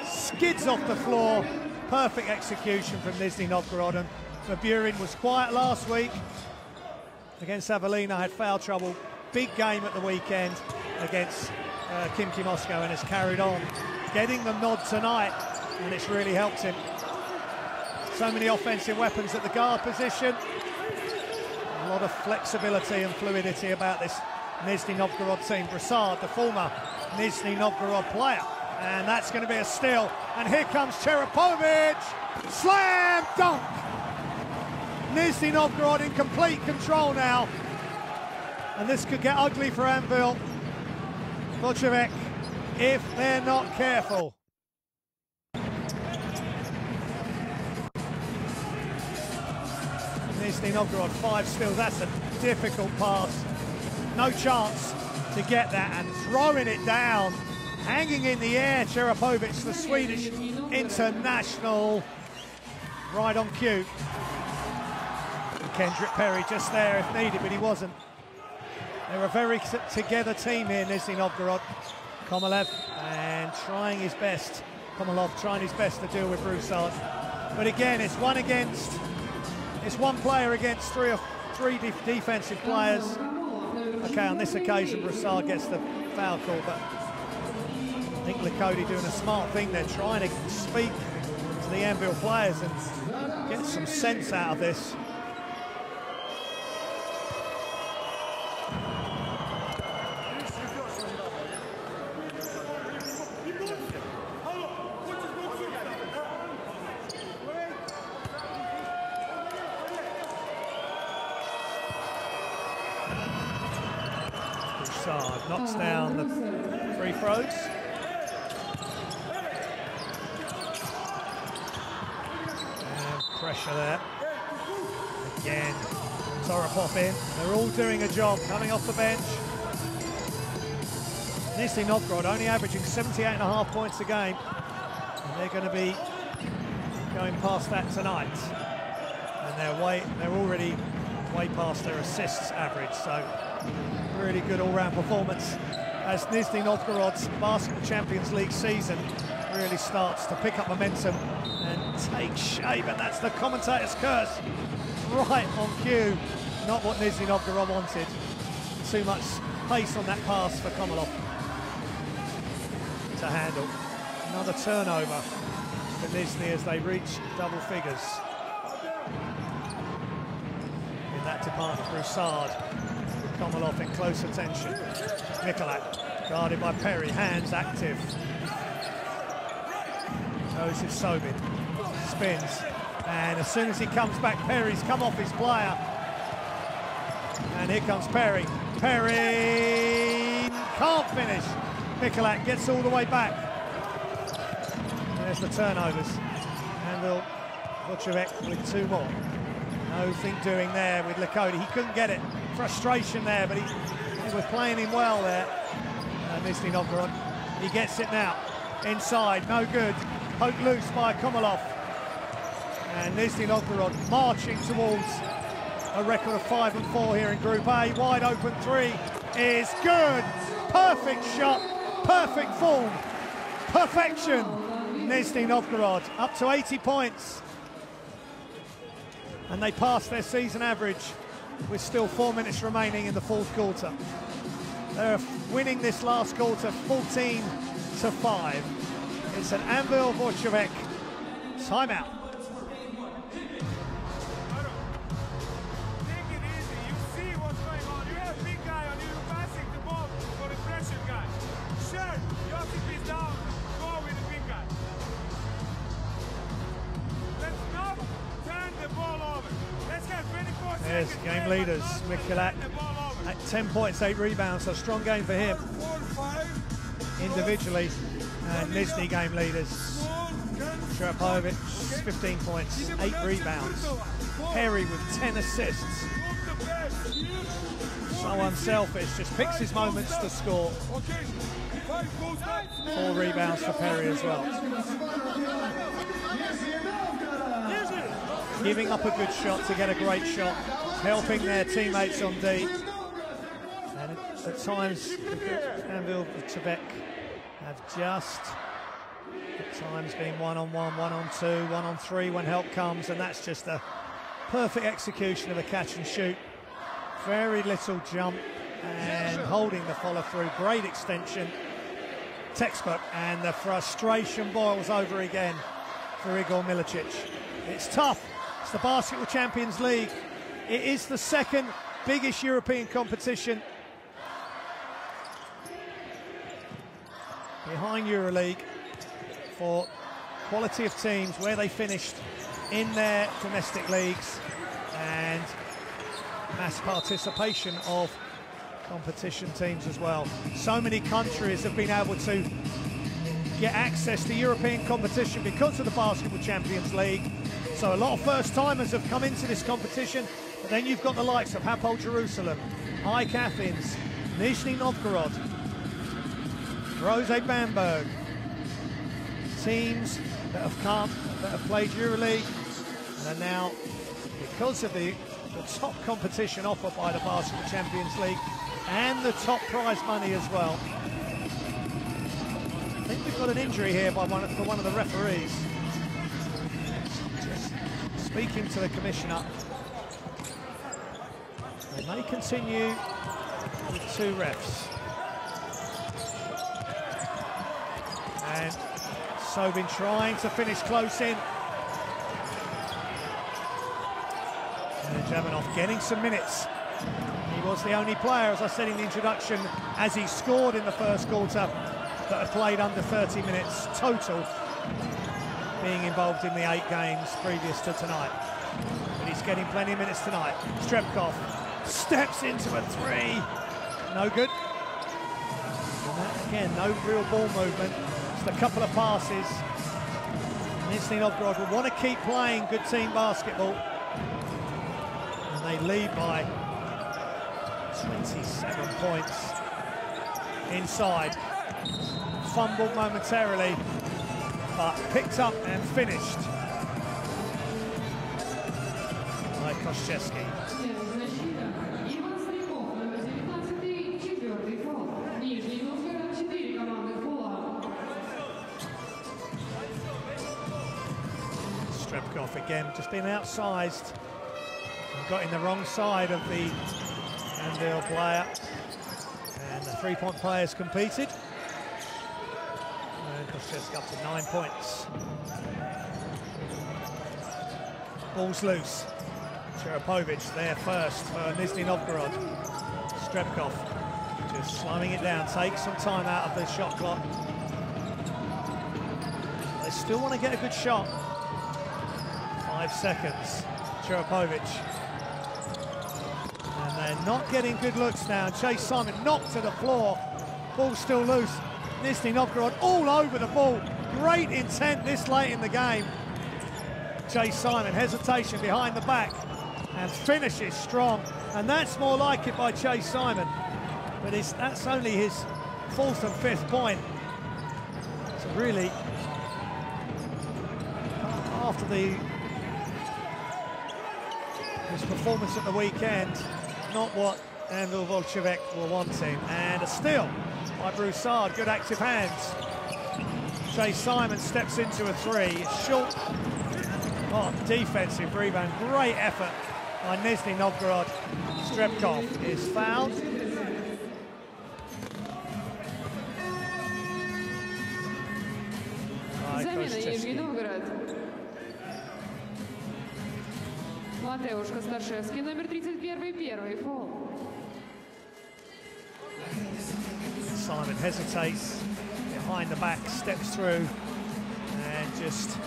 Skids off the floor. Perfect execution from Nizhny Novgorod. And Baburin was quiet last week against Avelina, had foul trouble. Big game at the weekend against Khimki Moscow, and has carried on. Getting the nod tonight, and it's really helped him. So many offensive weapons at the guard position. A lot of flexibility and fluidity about this Nizhny Novgorod team. Broussard, the former Nizhny Novgorod player. And that's going to be a steal. And here comes Cherapovich. Slam dunk! Nizhny Novgorod in complete control now. And this could get ugly for Anwil Vodchevek if they're not careful. Nizhny Novgorod 5 steals. That's a difficult pass. No chance to get that, and throwing it down, hanging in the air. Cherapovich, the Swedish international, right on cue. And Kendrick Perry just there if needed, but he wasn't. They're a very together team here, Nizhny Novgorod. Komarov and trying his best. Komarov trying his best to deal with Broussard. But again, it's one player against three defensive players. Okay, on this occasion, Broussard gets the foul call, but I think Licodi doing a smart thing. They're trying to speak to the Anwil players and get some sense out of this. Broussard knocks down the free throws. And pressure there. Again, Toropov in. They're all doing a job coming off the bench. Nizhny Novgorod only averaging 78.5 points a game. And they're going to be going past that tonight. And they're already way past their assists average. So really good all-round performance as Nizhny Novgorod's Basketball Champions League season really starts to pick up momentum and take shape, and that's the commentator's curse. Right on cue. Not what Nizhny Novgorod wanted. Too much pace on that pass for Komolov to handle. Another turnover for Nizhny as they reach double figures. In that department, Broussard. Komolov in close attention. Mikulak guarded by Perry, hands active. Joseph Sobin spins, and as soon as he comes back, Perry's come off his player. And here comes Perry. Perry can't finish. Mikulak gets all the way back. There's the turnovers. Anwil Vucevic with two more. Nothing doing there with Licodi. He couldn't get it. Frustration there, but he was playing him well there. Nizhny Novgorod. He gets it now. Inside, no good. Poked loose by Komolov. And Nizhny Novgorod marching towards a record of 5-4 here in Group A. Wide open three is good. Perfect shot, perfect form, perfection. Nizhny Novgorod up to 80 points. And they passed their season average with still 4 minutes remaining in the fourth quarter. They're winning this last quarter 14-5. It's an Anwil Vucevic timeout. Take it easy. You see what's going on. You have a big guy on you passing the ball for the pressure guy. Sure, Josip is down. Go with the big guy. Let's not turn the ball over. Let's have 24 seconds. There's game leaders. Mikulak at 10 points, 8 rebounds. So a strong game for him individually. And Nizhny game leaders. Sharpovic, 15 points, 8 rebounds. Perry with 10 assists. So unselfish, just picks his moments to score. 4 rebounds for Perry as well. Giving up a good shot to get a great shot. Helping their teammates on D. And at times, Anwil Vucevic have just at times been 1-on-1, 1-on-2, 1-on-3 when help comes, and that's just a perfect execution of a catch and shoot. Very little jump and holding the follow through. Great extension, textbook, and the frustration boils over again for Igor Milicic. It's tough. It's the Basketball Champions League. It is the second biggest European competition behind EuroLeague for quality of teams, where they finished in their domestic leagues, and mass participation of competition teams as well. So many countries have been able to get access to European competition because of the Basketball Champions League. So a lot of first-timers have come into this competition, but then you've got the likes of Hapoel Jerusalem, AEK Athens, Nizhny Novgorod, Rose Bamberg, teams that have come, that have played EuroLeague, and are now, because of the top competition offered by the Basketball Champions League and the top prize money as well. I think we've got an injury here by one of the referees. Just speaking to the commissioner. They continue with 2 refs. And Sobin trying to finish close in. And Jamanov getting some minutes. He was the only player, as I said in the introduction, as he scored in the first quarter, that had played under 30 minutes total, being involved in the 8 games previous to tonight. But he's getting plenty of minutes tonight. Strebkov steps into a 3. No good. And that, again, no real ball movement. Just a couple of passes. Nizhny Novgorod will want to keep playing good team basketball. And they lead by 27 points. Inside. Fumbled momentarily, but picked up and finished by Koszczewski. Strebkov again, just been outsized and got in the wrong side of the Anwil player, and the 3-point players competed. And Koszczewski up to 9 points. Ball's loose. Cherepovich there first for Nizhny Novgorod. Strebkov just slowing it down, takes some time out of the shot clock. They still want to get a good shot. 5 seconds. Cherepovich. And they're not getting good looks now. Chase Simon knocked to the floor. Ball still loose. Nizhny Novgorod all over the ball. Great intent this late in the game. Chase Simon, hesitation behind the back, and finishes strong. And that's more like it by Chase Simon. But that's only his 4th and 5th point. So really, after his performance at the weekend, not what Anwil Volchevek were wanting. And a steal by Broussard, good active hands. Chase Simon steps into a 3, short. Oh, defensive rebound, great effort by Nizhny Novgorod. Strebkov is fouled. Замена Нижний Новгород. Матеуш Косташевский, номер 31, первый фол. Simon hesitates behind the back, steps through, and just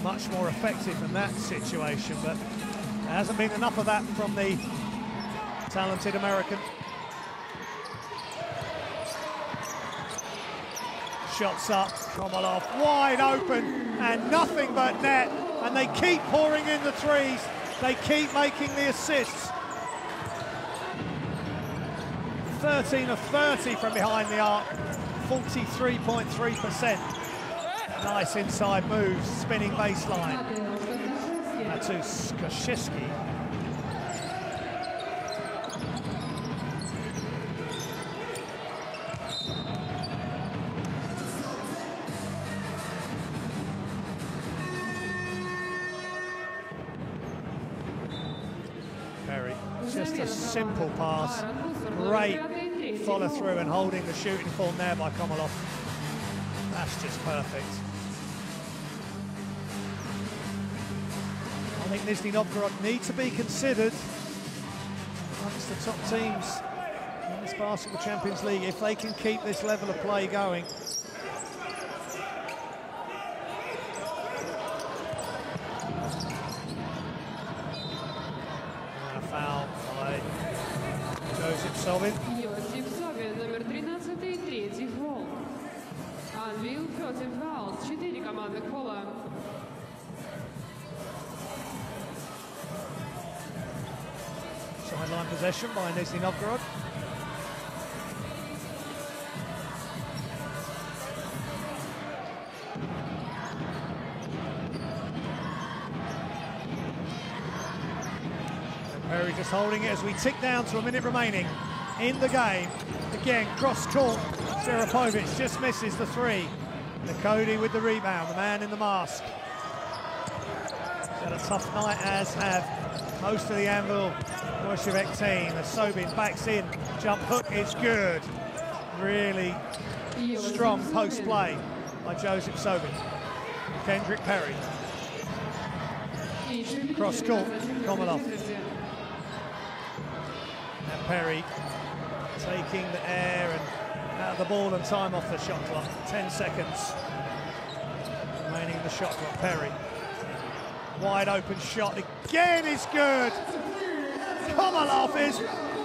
much more effective in that situation, but there hasn't been enough of that from the talented American. Shots up, Komolov wide open, and nothing but net, and they keep pouring in the 3s, they keep making the assists. 13 of 30 from behind the arc, 43.3%. Nice inside moves, spinning baseline. Matus Koszczewski. Perry, just a simple pass. Great follow through and holding the shooting form there by Komolov. That's just perfect. I think Nizhny Novgorod need to be considered amongst the top teams in this Basketball Champions League if they can keep this level of play going. And a foul by Joseph Sobin. Номер 13, третий фол. Anwil против фаул, 4 командных фола. Sideline possession by Nizhny Novgorod. Perry just holding it as we tick down to a minute remaining in the game. Again, cross court. Cherepovich just misses the 3. Nakodi with the rebound, the man in the mask. He's had a tough night, as have Most of the Anwil Bolshevik team. The Sobin backs in. Jump hook is good. Really strong post play by Joseph Sobin. Kendrick Perry. Cross court, Komalov. And Perry taking the air and out of the ball and time off the shot clock. 10 seconds remaining in the shot clock. Perry. Wide open shot again is good. Komalov is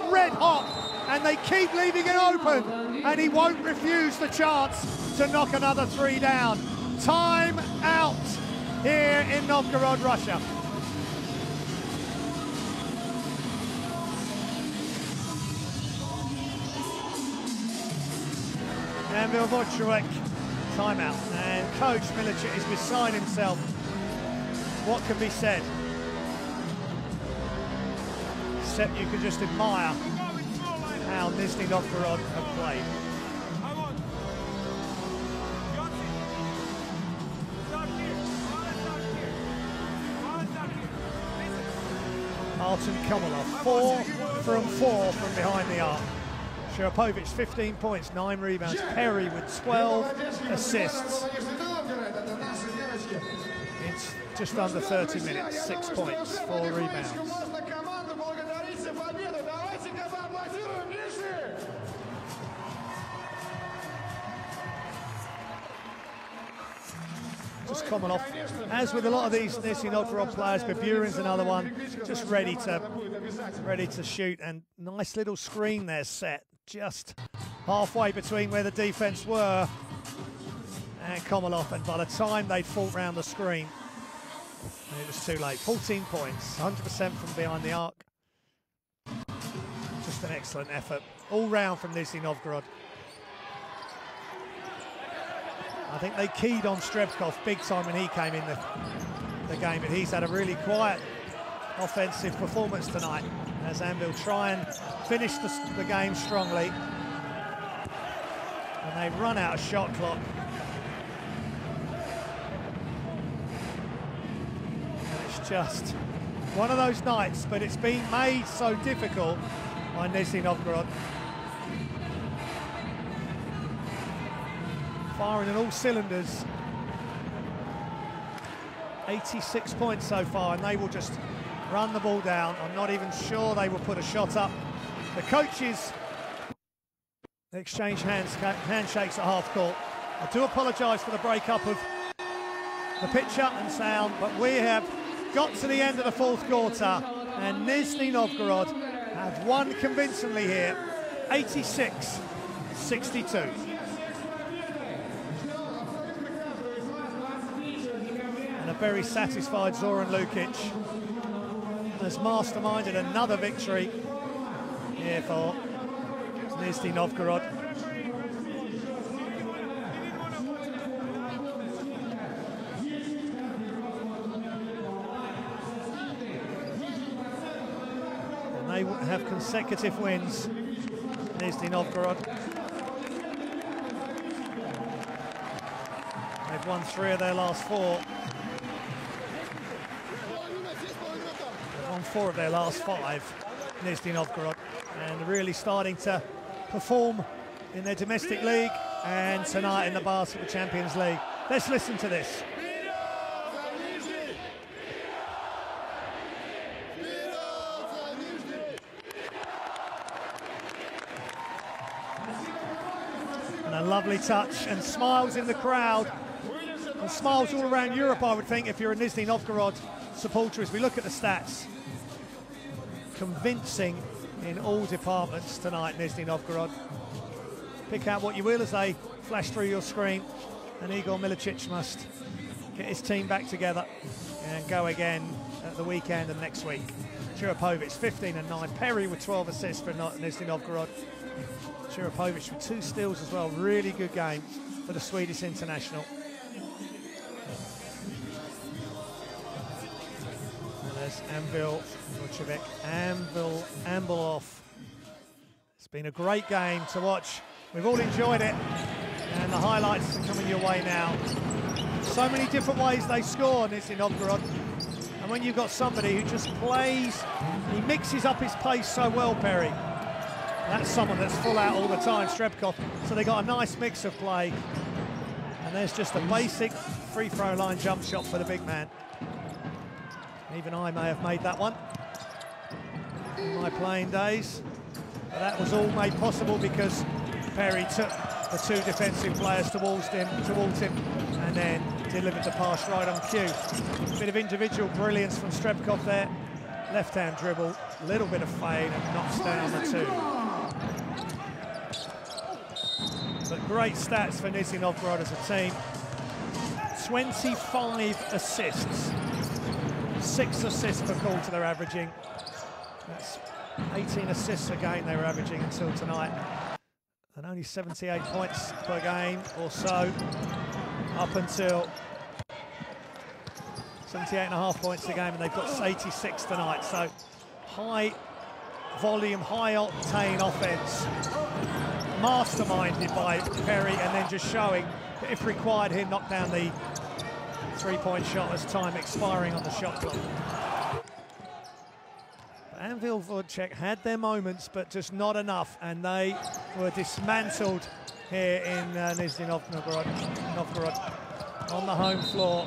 red hot and they keep leaving it open and he won't refuse the chance to knock another 3 down. Time out here in Novgorod, Russia. Anwil Bolshevik, timeout, and coach Milicic is beside himself. What can be said? Except you can just admire how Nizhny Novgorod have played. Martin Komalov, 4 from 4 from behind the arc. Sharapovich, 15 points, 9 rebounds. Perry with 12 assists. It's just under 30 minutes, 6 points, 4 rebounds. Just coming off, as with a lot of these Nizhny Novgorod players, Baburin's another one, just ready to shoot, and nice little screen there set, just halfway between where the defence were and Komalov, and by the time they'd fought round the screen, it was too late. 14 points, 100% from behind the arc. Just an excellent effort all round from Nizhny Novgorod. I think they keyed on Strebkov big time when he came in the game, but he's had a really quiet offensive performance tonight as Anwil try and finish the game strongly. And they run out of shot clock. And it's just one of those nights, but it's been made so difficult by Nizhny Novgorod. Firing on all cylinders. 86 points so far, and they will just run the ball down. I'm not even sure they will put a shot up. The coaches exchange handshakes at half court. I do apologise for the breakup of the picture and sound, but we have got to the end of the fourth quarter, and Nizhny Novgorod have won convincingly here, 86-62. A very satisfied Zoran Lukic has masterminded another victory here for Nizhny Novgorod. And they have consecutive wins, Nizhny Novgorod. They've won 3 of their last 4. 4 of their last 5, Nizhny Novgorod, and really starting to perform in their domestic league and tonight in the Basketball Champions League. Let's listen to this. And a lovely touch, and smiles in the crowd, and smiles all around Europe, I would think, if you're a Nizhny Novgorod supporter. As we look at the stats, convincing in all departments tonight, Nizhny Novgorod. Pick out what you will as they flash through your screen, and Igor Milicic must get his team back together and go again at the weekend and next week. Chirapovich 15 and 9, Perry with 12 assists for Nizhny Novgorod. Chirapovich with 2 steals as well. Really good game for the Swedish international. Anwil Bolshevik, Anwil off. It's been a great game to watch. We've all enjoyed it, and the highlights are coming your way now. So many different ways they score, Nizhny Novgorod. And when you've got somebody who just plays, he mixes up his pace so well, Perry. That's someone that's full out all the time, Strebkov. So they got a nice mix of play. And there's just a basic free throw line jump shot for the big man. Even I may have made that one in my playing days. But that was all made possible because Perry took the two defensive players towards him, and then delivered the pass right on cue. Bit of individual brilliance from Strebkov there. Left-hand dribble, little bit of fade, and knocks down the two. But great stats for Nizhny Novgorod as a team. 25 assists. 6 assists per quarter they're averaging. That's 18 assists a game they were averaging until tonight. And only 78 points per game or so up until 78.5 points a game, and they've got 86 tonight. So high volume, high octane offense, masterminded by Perry, and then just showing that if required, he'll knock down the three-point shot as time expiring on the shot clock. Anwil Vodchek had their moments, but just not enough, and they were dismantled here in Nizhny Novgorod on the home floor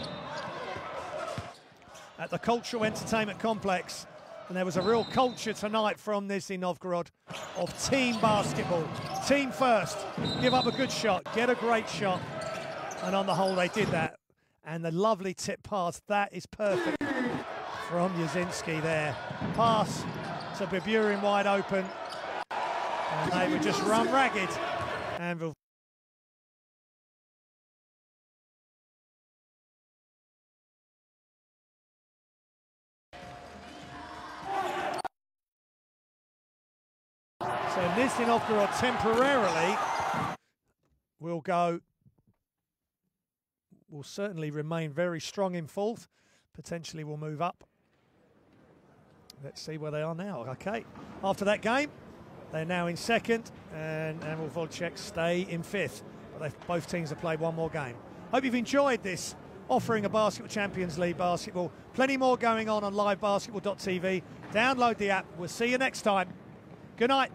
at the Cultural Entertainment Complex. And there was a real culture tonight from Nizhny Novgorod of team basketball. Team first, give up a good shot, get a great shot, and on the whole they did that. And the lovely tip pass, that is perfect from Yazinski there. Pass to Baburin wide open, and they would just run ragged. Anwil. So Nizhny Novgorod temporarily will certainly remain very strong in fourth, potentially will move up. Let's see where they are now. Okay, after that game, they're now in second, and Anwil Vodchek stay in fifth. But both teams have played one more game. Hope you've enjoyed this offering of Basketball Champions League basketball. Plenty more going on livebasketball.tv. Download the app. We'll see you next time. Good night.